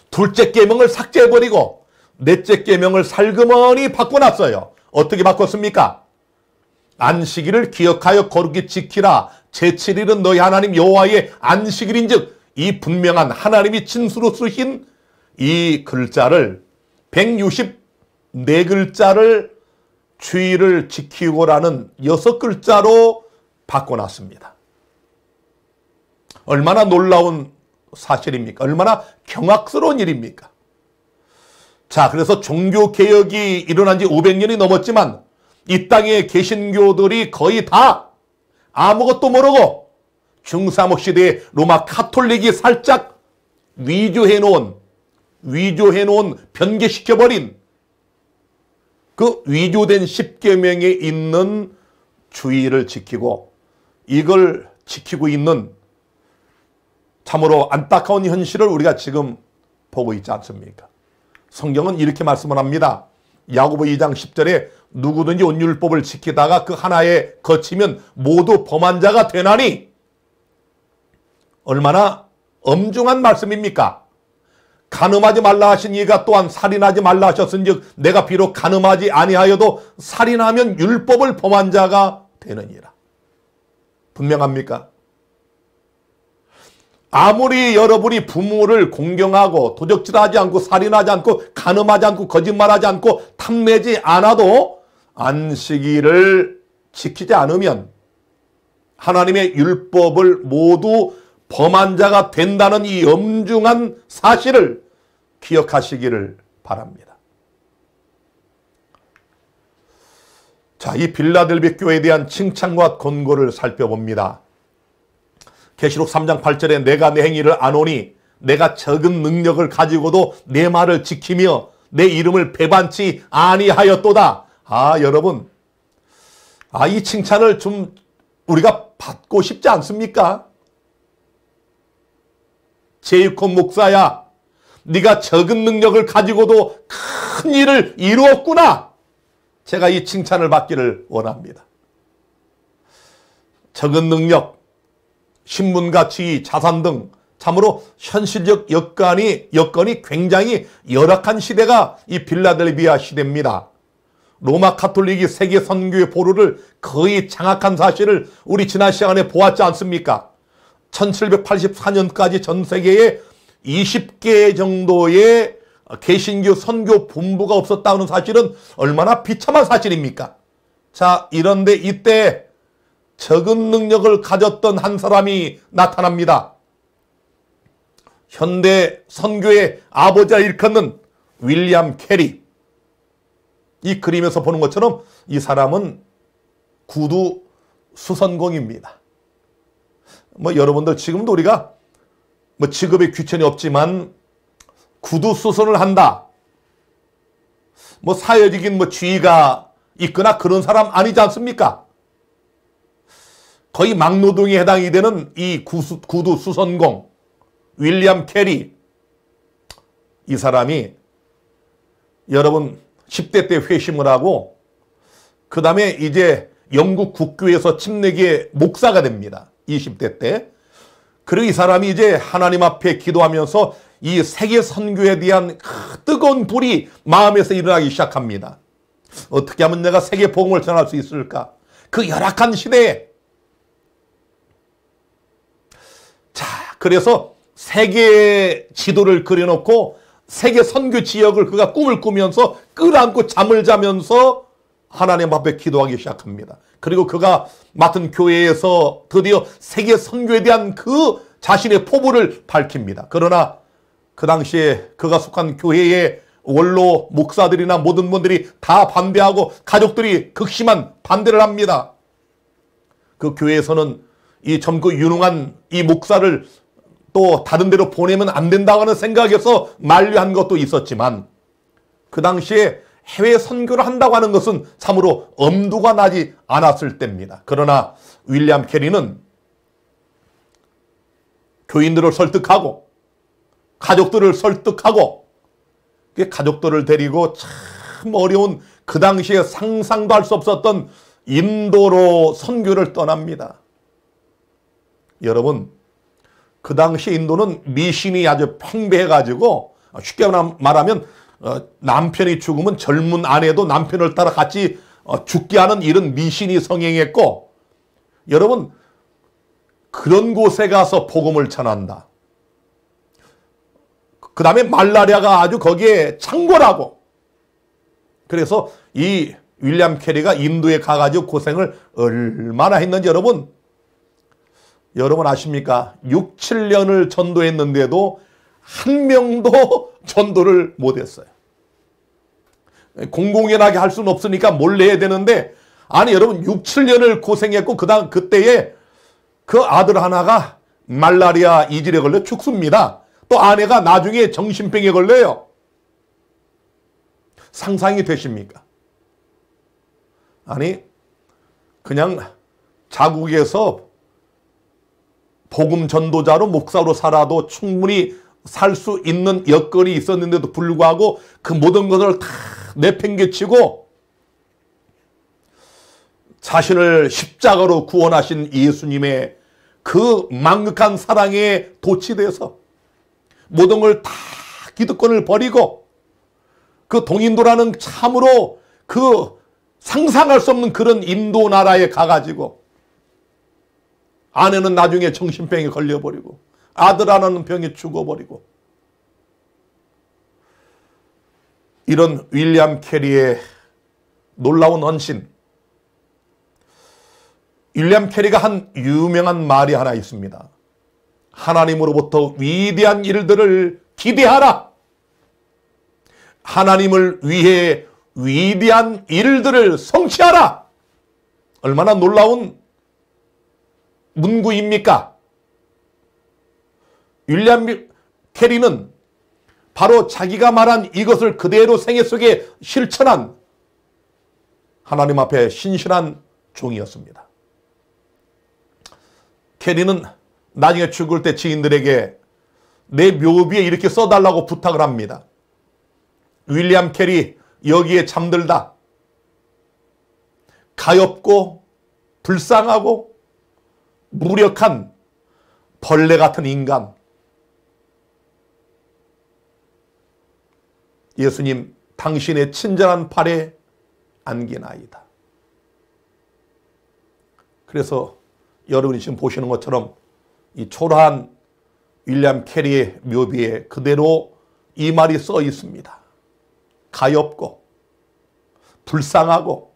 둘째 계명을 삭제해버리고 넷째 계명을 살그머니 바꿔놨어요. 어떻게 바꿨습니까? 안식일을 기억하여 거룩히 지키라. 제7일은 너희 하나님 여호와의 안식일인즉, 이 분명한 하나님이 친수로 쓰신 이 글자를 164글자를 주의를 지키고라는 6글자로 바꿔놨습니다. 얼마나 놀라운 사실입니까? 얼마나 경악스러운 일입니까? 자, 그래서 종교개혁이 일어난 지 500년이 넘었지만 이 땅의 개신교들이 거의 다 아무것도 모르고 중사목 시대에 로마 가톨릭이 살짝 위조해놓은 변개시켜버린 그 위조된 10계명에 있는 주의를 지키고 이걸 지키고 있는 참으로 안타까운 현실을 우리가 지금 보고 있지 않습니까? 성경은 이렇게 말씀을 합니다. 야고보 2장 10절에 누구든지 온 율법을 지키다가 그 하나에 거치면 모두 범한 자가 되나니, 얼마나 엄중한 말씀입니까? 간음하지 말라 하신 이가 또한 살인하지 말라 하셨은즉 내가 비록 간음하지 아니하여도 살인하면 율법을 범한 자가 되느니라. 분명합니까? 아무리 여러분이 부모를 공경하고 도적질하지 않고 살인하지 않고 간음하지 않고 거짓말하지 않고 탐내지 않아도 안식일을 지키지 않으면 하나님의 율법을 모두 범한 자가 된다는 이 엄중한 사실을 기억하시기를 바랍니다. 자, 이 빌라델비 교회에 대한 칭찬과 권고를 살펴봅니다. 계시록 3장 8절에 내가 내 행위를 아노니 내가 적은 능력을 가지고도 내 말을 지키며 내 이름을 배반치 아니하였도다. 여러분, 이 칭찬을 좀 우리가 받고 싶지 않습니까? 제이콥 목사야, 네가 적은 능력을 가지고도 큰 일을 이루었구나. 제가 이 칭찬을 받기를 원합니다. 적은 능력, 신분과 지위, 자산 등 참으로 현실적 여건이 굉장히 열악한 시대가 이 빌라델비아 시대입니다. 로마 카톨릭이 세계 선교의 보루를 거의 장악한 사실을 우리 지난 시간에 보았지 않습니까? 1784년까지 전 세계에 20개 정도의 개신교 선교 본부가 없었다는 사실은 얼마나 비참한 사실입니까? 자, 이런데 이때 적은 능력을 가졌던 한 사람이 나타납니다. 현대 선교의 아버지라 일컫는 윌리엄 캐리. 이 그림에서 보는 것처럼 이 사람은 구두 수선공입니다. 여러분들 지금도 우리가 직업에 귀천이 없지만 구두 수선을 한다. 사회적인 지위가 있거나 그런 사람 아니지 않습니까? 거의 막노동에 해당이 되는 이 구두 수선공 윌리엄 캐리. 이 사람이 여러분 10대 때 회심을 하고 그 다음에 이제 영국 국교에서 침례교회 목사가 됩니다. 20대 때. 그리고 이 사람이 이제 하나님 앞에 기도하면서 이 세계 선교에 대한 뜨거운 불이 마음에서 일어나기 시작합니다. 어떻게 하면 내가 세계 복음을 전할 수 있을까? 그 열악한 시대에. 자, 그래서 세계 지도를 그려놓고 세계 선교 지역을 그가 꿈을 꾸면서 끌어안고 잠을 자면서 하나님 앞에 기도하기 시작합니다. 그리고 그가 맡은 교회에서 드디어 세계 선교에 대한 그 자신의 포부를 밝힙니다. 그러나 그 당시에 그가 속한 교회의 원로 목사들이나 모든 분들이 다 반대하고 가족들이 극심한 반대를 합니다. 그 교회에서는 이 젊고 유능한 이 목사를 또 다른 데로 보내면 안 된다고 하는 생각에서 만류한 것도 있었지만 그 당시에 해외 선교를 한다고 하는 것은 참으로 엄두가 나지 않았을 때입니다. 그러나 윌리엄 캐리는 교인들을 설득하고 가족들을 설득하고 가족들을 데리고 참 어려운 그 당시에 상상도 할 수 없었던 인도로 선교를 떠납니다. 여러분, 그 당시 인도는 미신이 아주 팽배해가지고 쉽게 말하면 남편이 죽으면 젊은 아내도 남편을 따라 같이 죽게 하는 이런 미신이 성행했고, 여러분 그런 곳에 가서 복음을 전한다. 그 다음에 말라리아가 아주 거기에 창궐하고, 그래서 이 윌리엄 캐리가 인도에 가가지고 고생을 얼마나 했는지 여러분 아십니까? 6, 7년을 전도했는데도 한 명도 전도를 못했어요. 공공연하게 할 수는 없으니까 몰래 해야 되는데, 아니 여러분 6, 7년을 고생했고 그때에 그 아들 하나가 말라리아 이질에 걸려 죽습니다. 또 아내가 나중에 정신병에 걸려요. 상상이 되십니까? 아니 그냥 자국에서 복음 전도자로 목사로 살아도 충분히 살 수 있는 여건이 있었는데도 불구하고 그 모든 것을 다 내팽개치고 자신을 십자가로 구원하신 예수님의 그 망극한 사랑에 도취돼서 모든 걸 다 기득권을 버리고 그 동인도라는 참으로 그 상상할 수 없는 그런 인도 나라에 가가지고 아내는 나중에 정신병에 걸려버리고 아들 하나는 병에 죽어버리고 이런 윌리엄 캐리의 놀라운 헌신. 윌리엄 캐리가 한 유명한 말이 하나 있습니다. 하나님으로부터 위대한 일들을 기대하라. 하나님을 위해 위대한 일들을 성취하라. 얼마나 놀라운 문구입니까? 윌리엄 캐리는 바로 자기가 말한 이것을 그대로 생애 속에 실천한 하나님 앞에 신실한 종이었습니다. 캐리는 나중에 죽을 때 지인들에게 내 묘비에 이렇게 써달라고 부탁을 합니다. 윌리엄 캐리, 여기에 잠들다 가엾고 불쌍하고 무력한 벌레 같은 인간. 예수님, 당신의 친절한 팔에 안기나이다. 그래서 여러분이 지금 보시는 것처럼 이 초라한 윌리엄 캐리의 묘비에 그대로 이 말이 써 있습니다. 가엾고 불쌍하고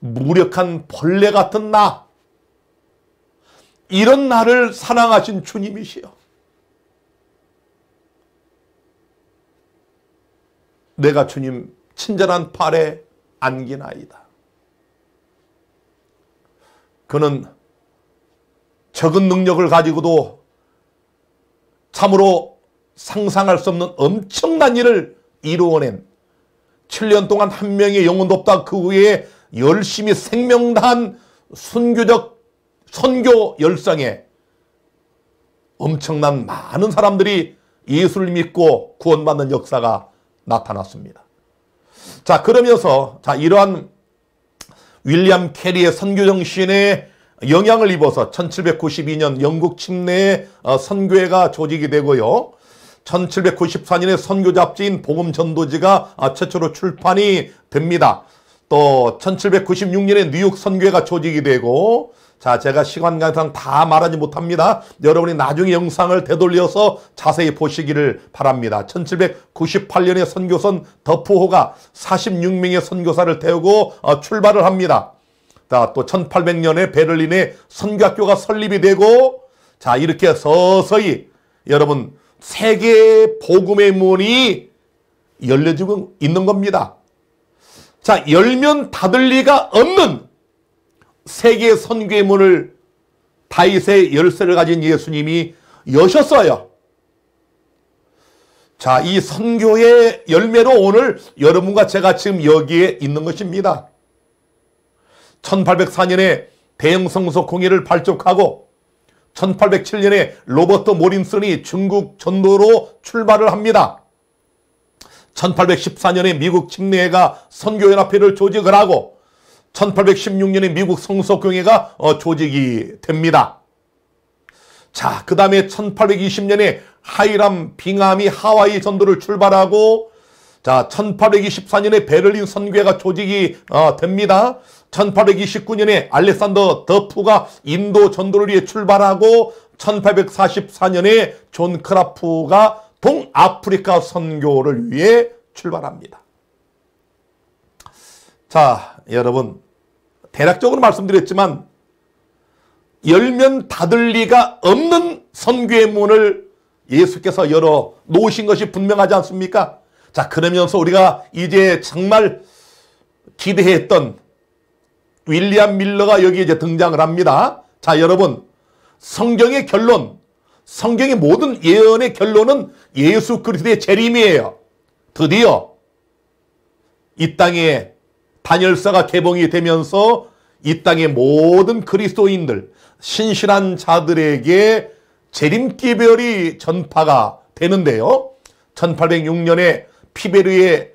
무력한 벌레 같은 나. 이런 나를 사랑하신 주님이시여. 내가 주님 친절한 팔에 안기나이다. 그는 적은 능력을 가지고도 참으로 상상할 수 없는 엄청난 일을 이루어낸 7년 동안 한 명의 영혼도 없다 그 후에 열심히 생명 다한 선교적 선교 열성에 엄청난 많은 사람들이 예수를 믿고 구원받는 역사가 나타났습니다. 자, 그러면서 이러한 윌리엄 캐리의 선교 정신에 영향을 입어서 1792년 영국 침례에 선교회가 조직이 되고요. 1794년에 선교 잡지인 복음 전도지가 최초로 출판이 됩니다. 또 1796년에 뉴욕 선교회가 조직이 되고, 자, 제가 시간 관계상 다 말하지 못합니다. 여러분이 나중에 영상을 되돌려서 자세히 보시기를 바랍니다. 1798년에 선교선 더프호가 46명의 선교사를 태우고 출발을 합니다. 자, 또 1800년에 베를린에 선교학교가 설립이 되고, 자, 이렇게 서서히 여러분 세계 복음의 문이 열려지고 있는 겁니다. 자, 열면 닫을 리가 없는 세계 선교의 문을 다윗의 열쇠를 가진 예수님이 여셨어요. 자, 이 선교의 열매로 오늘 여러분과 제가 지금 여기에 있는 것입니다. 1804년에 대형 성소 공예를 발족하고 1807년에 로버트 모린슨이 중국 전도로 출발을 합니다. 1814년에 미국 침례회가 선교연합회를 조직을 하고 1816년에 미국 성서교회가 조직이 됩니다. 자, 그 다음에 1820년에 하이람 빙하미 하와이 전도를 출발하고, 자, 1824년에 베를린 선교회가 조직이 됩니다. 1829년에 알렉산더 더프가 인도 전도를 위해 출발하고 1844년에 존 크라프가 동아프리카 선교를 위해 출발합니다. 자, 여러분, 대략적으로 말씀드렸지만 열면 닫을 리가 없는 선교의 문을 예수께서 열어 놓으신 것이 분명하지 않습니까? 자, 그러면서 우리가 이제 정말 기대했던 윌리엄 밀러가 여기 이제 등장을 합니다. 자, 여러분, 성경의 결론, 성경의 모든 예언의 결론은 예수 그리스도의 재림이에요. 드디어 이 땅에 다니엘서가 개봉이 되면서 이 땅의 모든 그리스도인들, 신실한 자들에게 재림기별이 전파가 되는데요. 1806년에 피베르의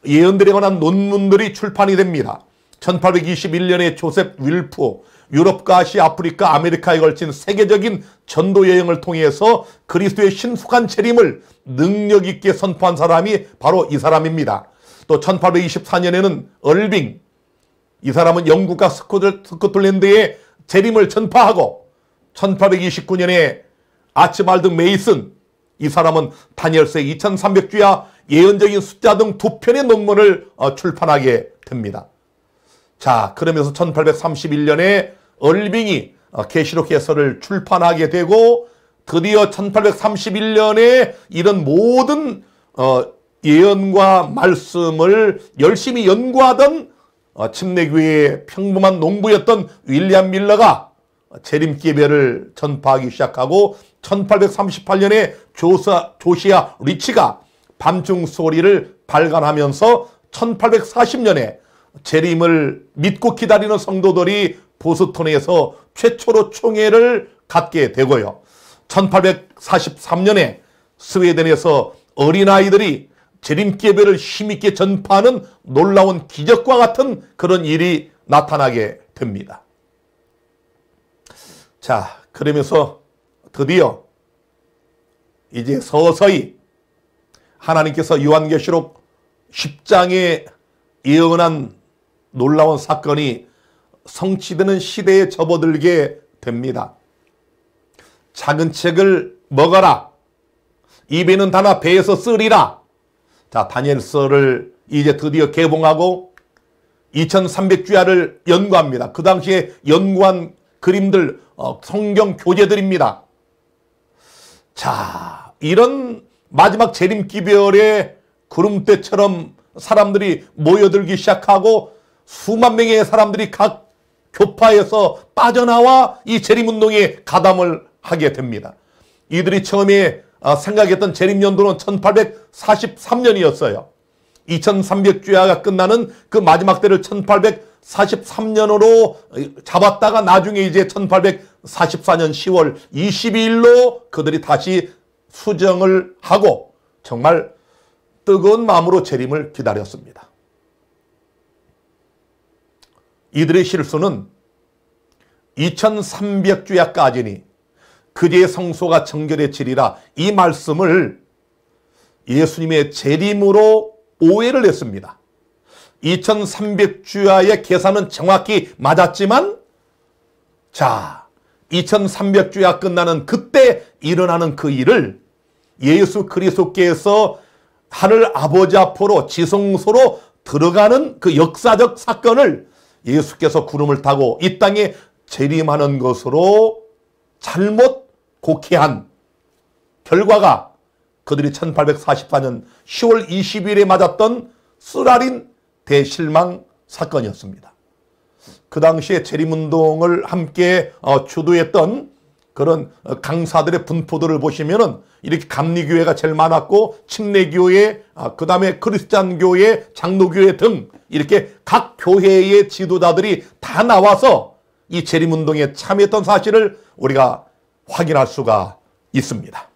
예언들에 관한 논문들이 출판이 됩니다. 1821년에 조셉 윌프 유럽과 아시아, 아프리카, 아메리카에 걸친 세계적인 전도 여행을 통해서 그리스도의 신속한 재림을 능력 있게 선포한 사람이 바로 이 사람입니다. 또 1824년에는 얼빙, 이 사람은 영국과 스코틀랜드의 재림을 전파하고 1829년에 아치발드 메이슨, 이 사람은 다니엘서 2300주야 예언적인 숫자 등 두 편의 논문을 출판하게 됩니다. 자, 그러면서 1831년에 얼빙이 계시록 해설을 출판하게 되고 드디어 1831년에 이런 모든 예언과 말씀을 열심히 연구하던 침례교회의 평범한 농부였던 윌리엄 밀러가 재림기별을 전파하기 시작하고 1838년에 조시아 리치가 밤중 소리를 발간하면서 1840년에 재림을 믿고 기다리는 성도들이 보스턴에서 최초로 총회를 갖게 되고요. 1843년에 스웨덴에서 어린아이들이 재림기별을 힘있게 전파하는 놀라운 기적과 같은 그런 일이 나타나게 됩니다. 자, 그러면서 드디어 이제 서서히 하나님께서 요한계시록 10장에 예언한 놀라운 사건이 성취되는 시대에 접어들게 됩니다. 작은 책을 먹어라. 입에는 담아 배에서 쓰리라. 자, 다니엘서를 이제 드디어 개봉하고 2300주야를 연구합니다. 그 당시에 연구한 그림들, 성경 교재들입니다. 자, 이런 마지막 재림기별의 구름대처럼 사람들이 모여들기 시작하고 수만 명의 사람들이 각 교파에서 빠져나와 이 재림운동에 가담을 하게 됩니다. 이들이 처음에 생각했던 재림연도는 1843년이었어요. 2300주야가 끝나는 그 마지막 때를 1843년으로 잡았다가 나중에 이제 1844년 10월 22일로 그들이 다시 수정을 하고 정말 뜨거운 마음으로 재림을 기다렸습니다. 이들의 실수는 2300주야까지니 그제의 성소가 정결해지리라, 이 말씀을 예수님의 재림으로 오해를 했습니다. 2300주야의 계산은 정확히 맞았지만, 자, 2300주야 끝나는 그때 일어나는 그 일을 예수 그리스도께서 하늘 아버지 앞으로 지성소로 들어가는 그 역사적 사건을 예수께서 구름을 타고 이 땅에 재림하는 것으로 잘못 곡해한 결과가 그들이 1844년 10월 20일에 맞았던 쓰라린 대실망 사건이었습니다. 그 당시에 재림운동을 함께 주도했던 그런 강사들의 분포들을 보시면은 이렇게 감리교회가 제일 많았고 침례교회, 그 다음에 크리스찬교회, 장로교회 등 이렇게 각 교회의 지도자들이 다 나와서 이 재림운동에 참여했던 사실을 우리가 확인할 수가 있습니다.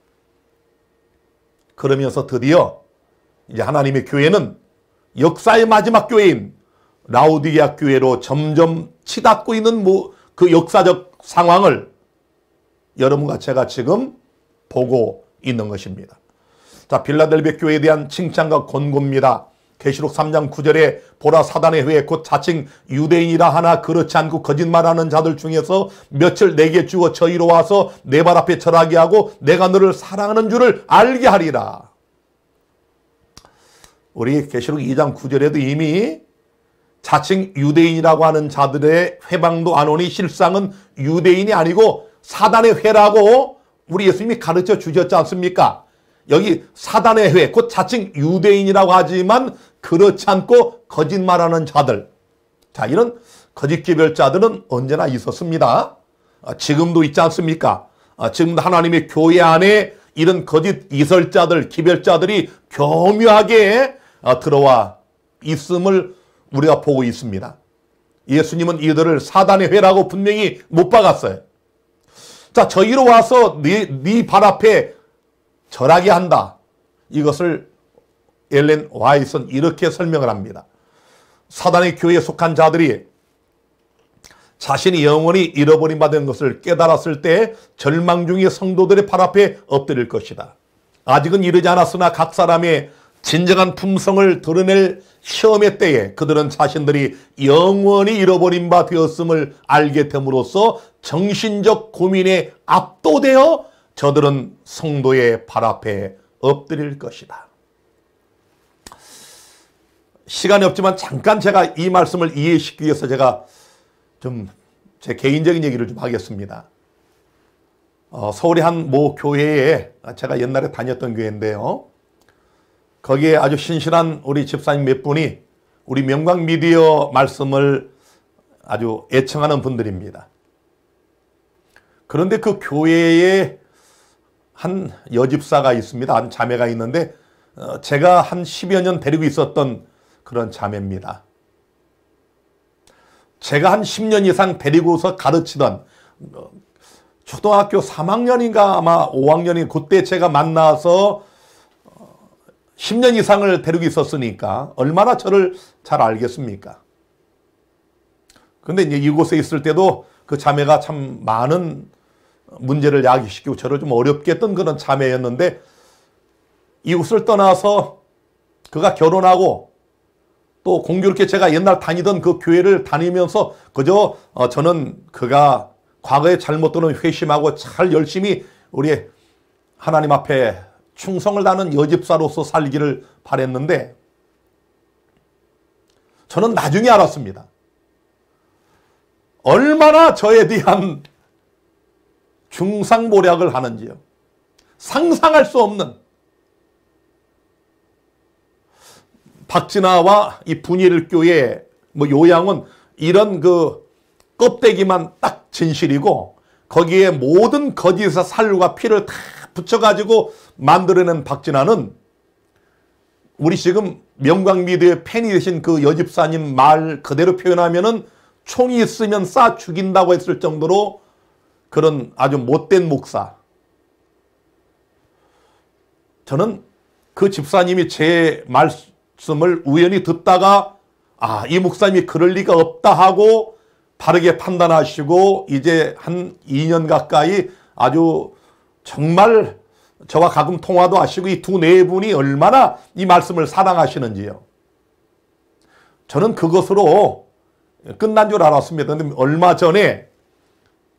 그러면서 드디어 이제 하나님의 교회는 역사의 마지막 교회인 라오디게아 교회로 점점 치닫고 있는 그 역사적 상황을 여러분과 제가 지금 보고 있는 것입니다. 자, 빌라델비아 교회에 대한 칭찬과 권고입니다. 계시록 3장 9절에 보라, 사단의 회에 곧 자칭 유대인이라 하나 그렇지 않고 거짓말하는 자들 중에서 몇을 내게 주어 저희로 와서 내 발 앞에 절하게 하고 내가 너를 사랑하는 줄을 알게 하리라. 우리 계시록 2장 9절에도 이미 자칭 유대인이라고 하는 자들의 회방도 안 오니 실상은 유대인이 아니고 사단의 회라고 우리 예수님이 가르쳐 주셨지 않습니까? 여기 사단의 회, 곧 자칭 유대인이라고 하지만 그렇지 않고 거짓말하는 자들. 자, 이런 거짓기별자들은 언제나 있었습니다. 지금도 있지 않습니까? 지금도 하나님의 교회 안에 이런 거짓 이설자들, 기별자들이 교묘하게 들어와 있음을 우리가 보고 있습니다. 예수님은 이들을 사단의 회라고 분명히 못 박았어요. 자, 저희로 와서 네 발 앞에 절하게 한다. 이것을 엘렌 화이트는 이렇게 설명을 합니다. 사단의 교회에 속한 자들이 자신이 영원히 잃어버린 바 된 것을 깨달았을 때 절망 중의 성도들의 발 앞에 엎드릴 것이다. 아직은 이르지 않았으나 각 사람의 진정한 품성을 드러낼 시험의 때에 그들은 자신들이 영원히 잃어버린 바 되었음을 알게 됨으로써 정신적 고민에 압도되어 저들은 성도의 발 앞에 엎드릴 것이다. 시간이 없지만 잠깐 제가 이 말씀을 이해시키기 위해서 제가 좀 제 개인적인 얘기를 좀 하겠습니다. 서울의 한 모 교회에 제가 옛날에 다녔던 교회인데요. 거기에 아주 신실한 우리 집사님 몇 분이 우리 명광미디어 말씀을 아주 애청하는 분들입니다. 그런데 그 교회에 한 여집사가 있습니다. 한 자매가 있는데 제가 한 10여 년 데리고 있었던 그런 자매입니다. 제가 한 10년 이상 데리고서 가르치던 초등학교 3학년인가 아마 5학년인 그때 제가 만나서 10년 이상을 데리고 있었으니까 얼마나 저를 잘 알겠습니까? 근데 이제 이곳에 있을 때도 그 자매가 참 많은 문제를 야기시키고 저를 좀 어렵게 했던 그런 자매였는데 이곳을 떠나서 그가 결혼하고 또 공교롭게 제가 옛날 다니던 그 교회를 다니면서 그저 저는 그가 과거에 잘못들은 회심하고 잘 열심히 우리 하나님 앞에 충성을 다하는 여집사로서 살기를 바랬는데 저는 나중에 알았습니다. 얼마나 저에 대한 중상모략을 하는지요. 상상할 수 없는 박진아와 이 분일교의 뭐 요양은 이런 그 껍데기만 딱 진실이고 거기에 모든 거짓의 살과 피를 다 붙여가지고 만들어낸 박진아는 우리 지금 명광미디어의 팬이 되신 그 여집사님 말 그대로 표현하면은 총이 있으면 쏴 죽인다고 했을 정도로 그런 아주 못된 목사. 저는 그 집사님이 제 말씀을 우연히 듣다가 이 목사님이 그럴 리가 없다 하고 바르게 판단하시고 이제 한 2년 가까이 아주 정말 저와 가끔 통화도 하시고 이 두 네 분이 얼마나 이 말씀을 사랑하시는지요. 저는 그것으로 끝난 줄 알았습니다. 근데 얼마 전에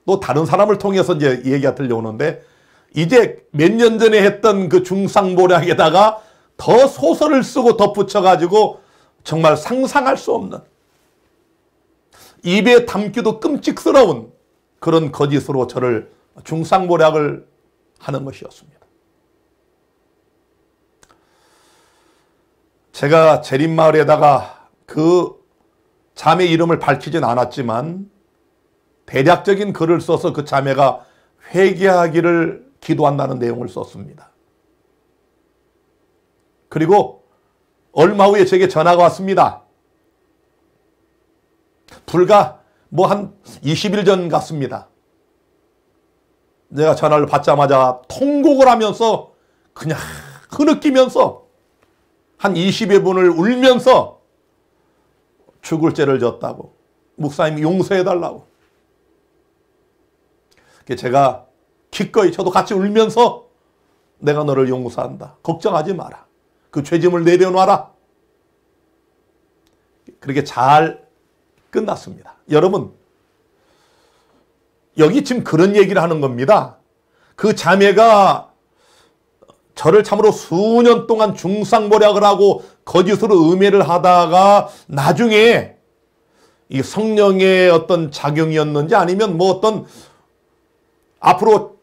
또 다른 사람을 통해서 이제 얘기가 들려오는데 이제 몇 년 전에 했던 그 중상모략에다가 더 소설을 쓰고 덧붙여가지고 정말 상상할 수 없는 입에 담기도 끔찍스러운 그런 거짓으로 저를 중상모략을 하는 것이었습니다. 제가 재림마을에다가 그 자매 이름을 밝히진 않았지만 대략적인 글을 써서 그 자매가 회개하기를 기도한다는 내용을 썼습니다. 그리고 얼마 후에 제게 전화가 왔습니다. 불과 뭐 한 20일 전 같습니다. 내가 전화를 받자마자 통곡을 하면서 그냥 흐느끼면서 한 20여 분을 울면서 죽을 죄를 졌다고 목사님이 용서해달라고 제가 기꺼이 저도 같이 울면서 내가 너를 용서한다. 걱정하지 마라. 그 죄짐을 내려놔라. 그렇게 잘 끝났습니다. 여러분 여기 지금 그런 얘기를 하는 겁니다. 그 자매가 저를 참으로 수년 동안 중상모략을 하고 거짓으로 음해를 하다가 나중에 이 성령의 어떤 작용이었는지 아니면 뭐 어떤 앞으로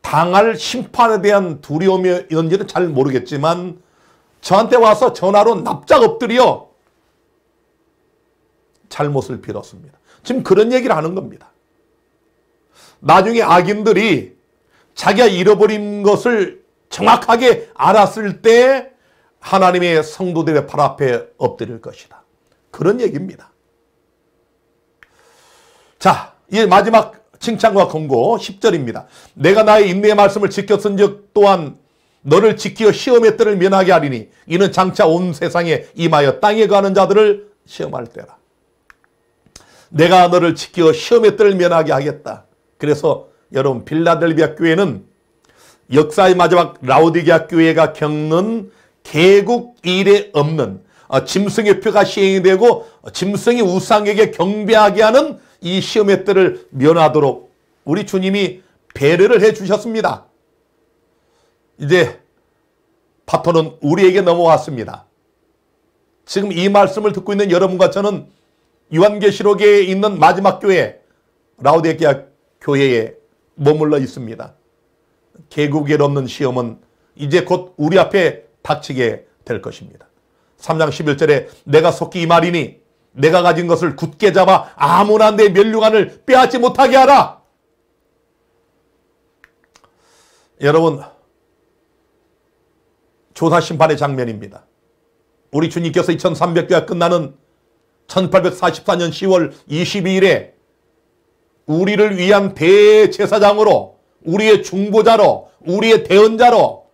당할 심판에 대한 두려움이었는지는 잘 모르겠지만 저한테 와서 전화로 납작 엎드려 잘못을 빌었습니다. 지금 그런 얘기를 하는 겁니다. 나중에 악인들이 자기가 잃어버린 것을 정확하게 알았을 때 하나님의 성도들의 발 앞에 엎드릴 것이다. 그런 얘기입니다. 자, 이 마지막 칭찬과 권고 10절입니다. 내가 나의 인내의 말씀을 지켰은즉 또한 너를 지키어 시험의 때를 면하게 하리니 이는 장차 온 세상에 임하여 땅에 거하는 자들을 시험할 때라. 내가 너를 지키어 시험의 때를 면하게 하겠다. 그래서 여러분, 빌라델비아 교회는 역사의 마지막 라오디게아 교회가 겪는 개국 이래 없는 짐승의 표가 시행이 되고 짐승이 우상에게 경배하게 하는 이 시험의 때를 면하도록 우리 주님이 배려를 해 주셨습니다. 이제 바톤은 우리에게 넘어왔습니다. 지금 이 말씀을 듣고 있는 여러분과 저는 요한계시록에 있는 마지막 교회 라오디게아 교회에 머물러 있습니다. 개국에 없는 시험은 이제 곧 우리 앞에 닥치게 될 것입니다. 3장 11절에 내가 속히 이 말이니 내가 가진 것을 굳게 잡아 아무나 내 면류관을 빼앗지 못하게 하라. 여러분, 조사심판의 장면입니다. 우리 주님께서 2300개가 끝나는 1844년 10월 22일에 우리를 위한 대제사장으로, 우리의 중보자로, 우리의 대언자로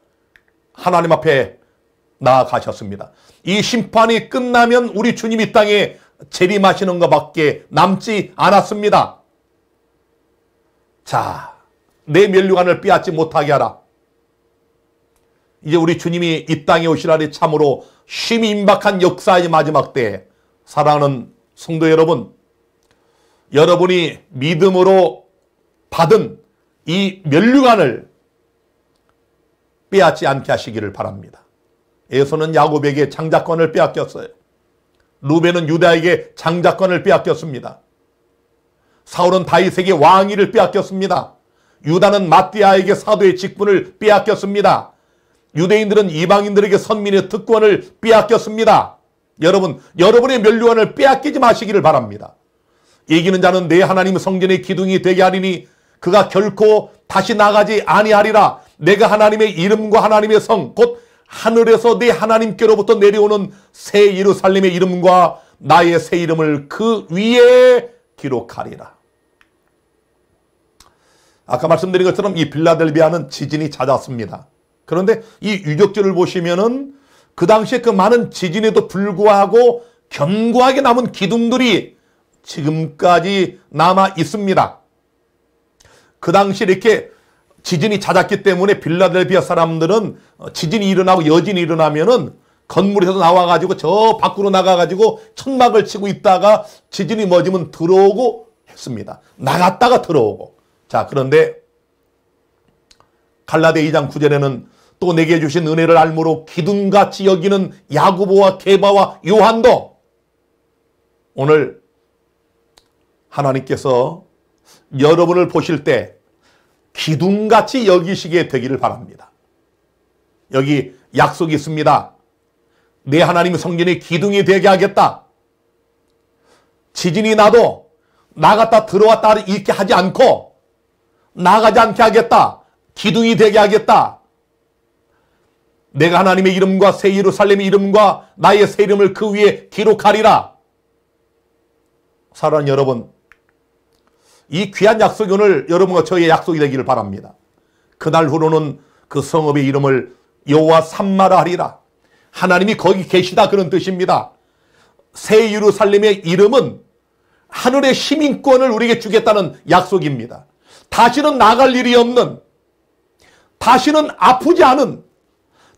하나님 앞에 나아가셨습니다. 이 심판이 끝나면 우리 주님 이 땅에 재림하시는 것밖에 남지 않았습니다. 자, 내 면류관을 빼앗지 못하게 하라. 이제 우리 주님이 이 땅에 오시라니 참으로 심히 임박한 역사의 마지막 때에 사랑하는 성도 여러분, 여러분이 믿음으로 받은 이 면류관을 빼앗지 않게 하시기를 바랍니다. 에서는 야곱에게 장자권을 빼앗겼어요. 루벤은 유다에게 장자권을 빼앗겼습니다. 사울은 다윗에게 왕위를 빼앗겼습니다. 유다는 마띠아에게 사도의 직분을 빼앗겼습니다. 유대인들은 이방인들에게 선민의 특권을 빼앗겼습니다. 여러분, 여러분의 면류관을 빼앗기지 마시기를 바랍니다. 이기는 자는 내 하나님 성전의 기둥이 되게 하리니 그가 결코 다시 나가지 아니하리라. 내가 하나님의 이름과 하나님의 성 곧 하늘에서 내 하나님께로부터 내려오는 새 예루살렘의 이름과 나의 새 이름을 그 위에 기록하리라. 아까 말씀드린 것처럼 이 빌라델비아는 지진이 잦았습니다. 그런데 이 유적지를 보시면은 그 당시에 그 많은 지진에도 불구하고 견고하게 남은 기둥들이 지금까지 남아 있습니다. 그 당시 이렇게 지진이 잦았기 때문에 빌라델비아 사람들은 지진이 일어나고 여진이 일어나면은 건물에서 나와가지고 저 밖으로 나가가지고 천막을 치고 있다가 지진이 멎으면 들어오고 했습니다. 나갔다가 들어오고. 자, 그런데 갈라데 2장 9절에는 또 내게 주신 은혜를 알므로 기둥같이 여기는 야고보와 게바와 요한도 오늘 하나님께서 여러분을 보실 때 기둥같이 여기시게 되기를 바랍니다. 여기 약속이 있습니다. 내 하나님의 성전이 기둥이 되게 하겠다. 지진이 나도 나갔다 들어왔다 이렇게 하지 않고 나가지 않게 하겠다. 기둥이 되게 하겠다. 내가 하나님의 이름과 새 예루살렘의 이름과 나의 새 이름을 그 위에 기록하리라. 사랑하는 여러분, 이 귀한 약속이 오늘 여러분과 저의 약속이 되기를 바랍니다. 그날 후로는 그 성읍의 이름을 여호와 삼마라 하리라. 하나님이 거기 계시다 그런 뜻입니다. 새 예루살렘의 이름은 하늘의 시민권을 우리에게 주겠다는 약속입니다. 다시는 나갈 일이 없는, 다시는 아프지 않은,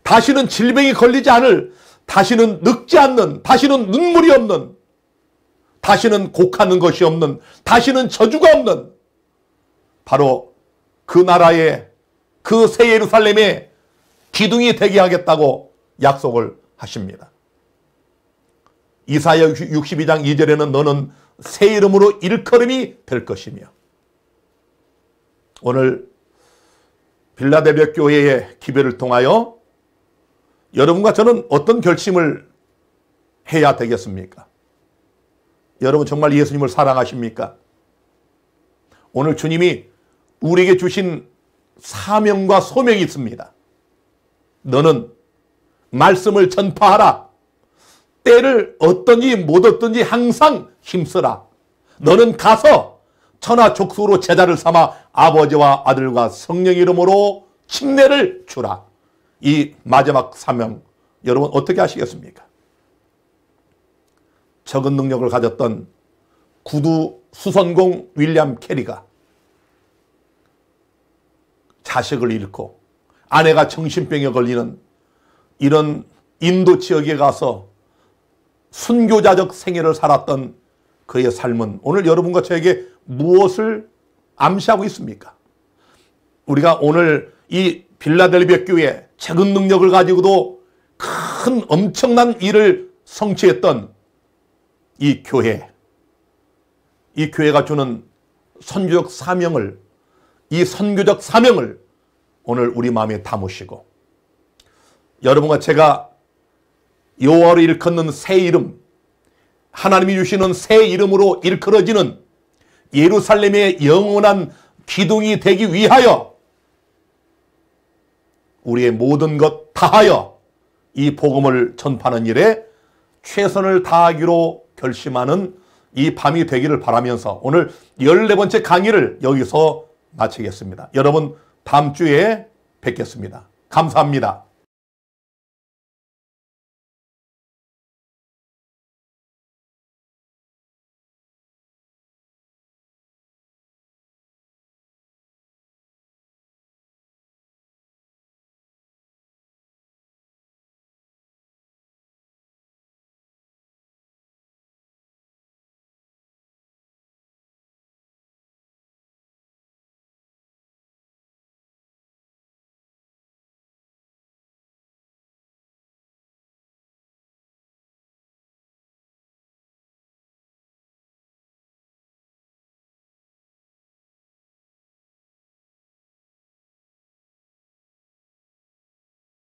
다시는 질병이 걸리지 않을, 다시는 늙지 않는, 다시는 눈물이 없는, 다시는 곡하는 것이 없는, 다시는 저주가 없는 바로 그 나라의 그 새 예루살렘의 기둥이 되게 하겠다고 약속을 하십니다. 이사야 62장 2절에는 너는 새 이름으로 일컬음이 될 것이며, 오늘 빌라델비아 교회의 기별을 통하여 여러분과 저는 어떤 결심을 해야 되겠습니까? 여러분 정말 예수님을 사랑하십니까? 오늘 주님이 우리에게 주신 사명과 소명이 있습니다. 너는 말씀을 전파하라. 때를 얻든지 못 얻든지 항상 힘쓰라. 너는 가서 천하 족속으로 제자를 삼아 아버지와 아들과 성령 이름으로 침례를 주라. 이 마지막 사명, 여러분 어떻게 하시겠습니까? 적은 능력을 가졌던 구두 수선공 윌리엄 캐리가 자식을 잃고 아내가 정신병에 걸리는 이런 인도 지역에 가서 순교자적 생애를 살았던 그의 삶은 오늘 여러분과 저에게 무엇을 암시하고 있습니까? 우리가 오늘 이 빌라델비아 교회 적은 능력을 가지고도 큰 엄청난 일을 성취했던 이 교회가 주는 선교적 사명을, 이 선교적 사명을 오늘 우리 마음에 담으시고, 여러분과 제가 여호와로 일컫는 새 이름, 하나님이 주시는 새 이름으로 일컬어지는 예루살렘의 영원한 기둥이 되기 위하여 우리의 모든 것 다하여 이 복음을 전파하는 일에 최선을 다하기로 결심하는 이 밤이 되기를 바라면서 오늘 14번째 강의를 여기서 마치겠습니다. 여러분 다음 주에 뵙겠습니다. 감사합니다.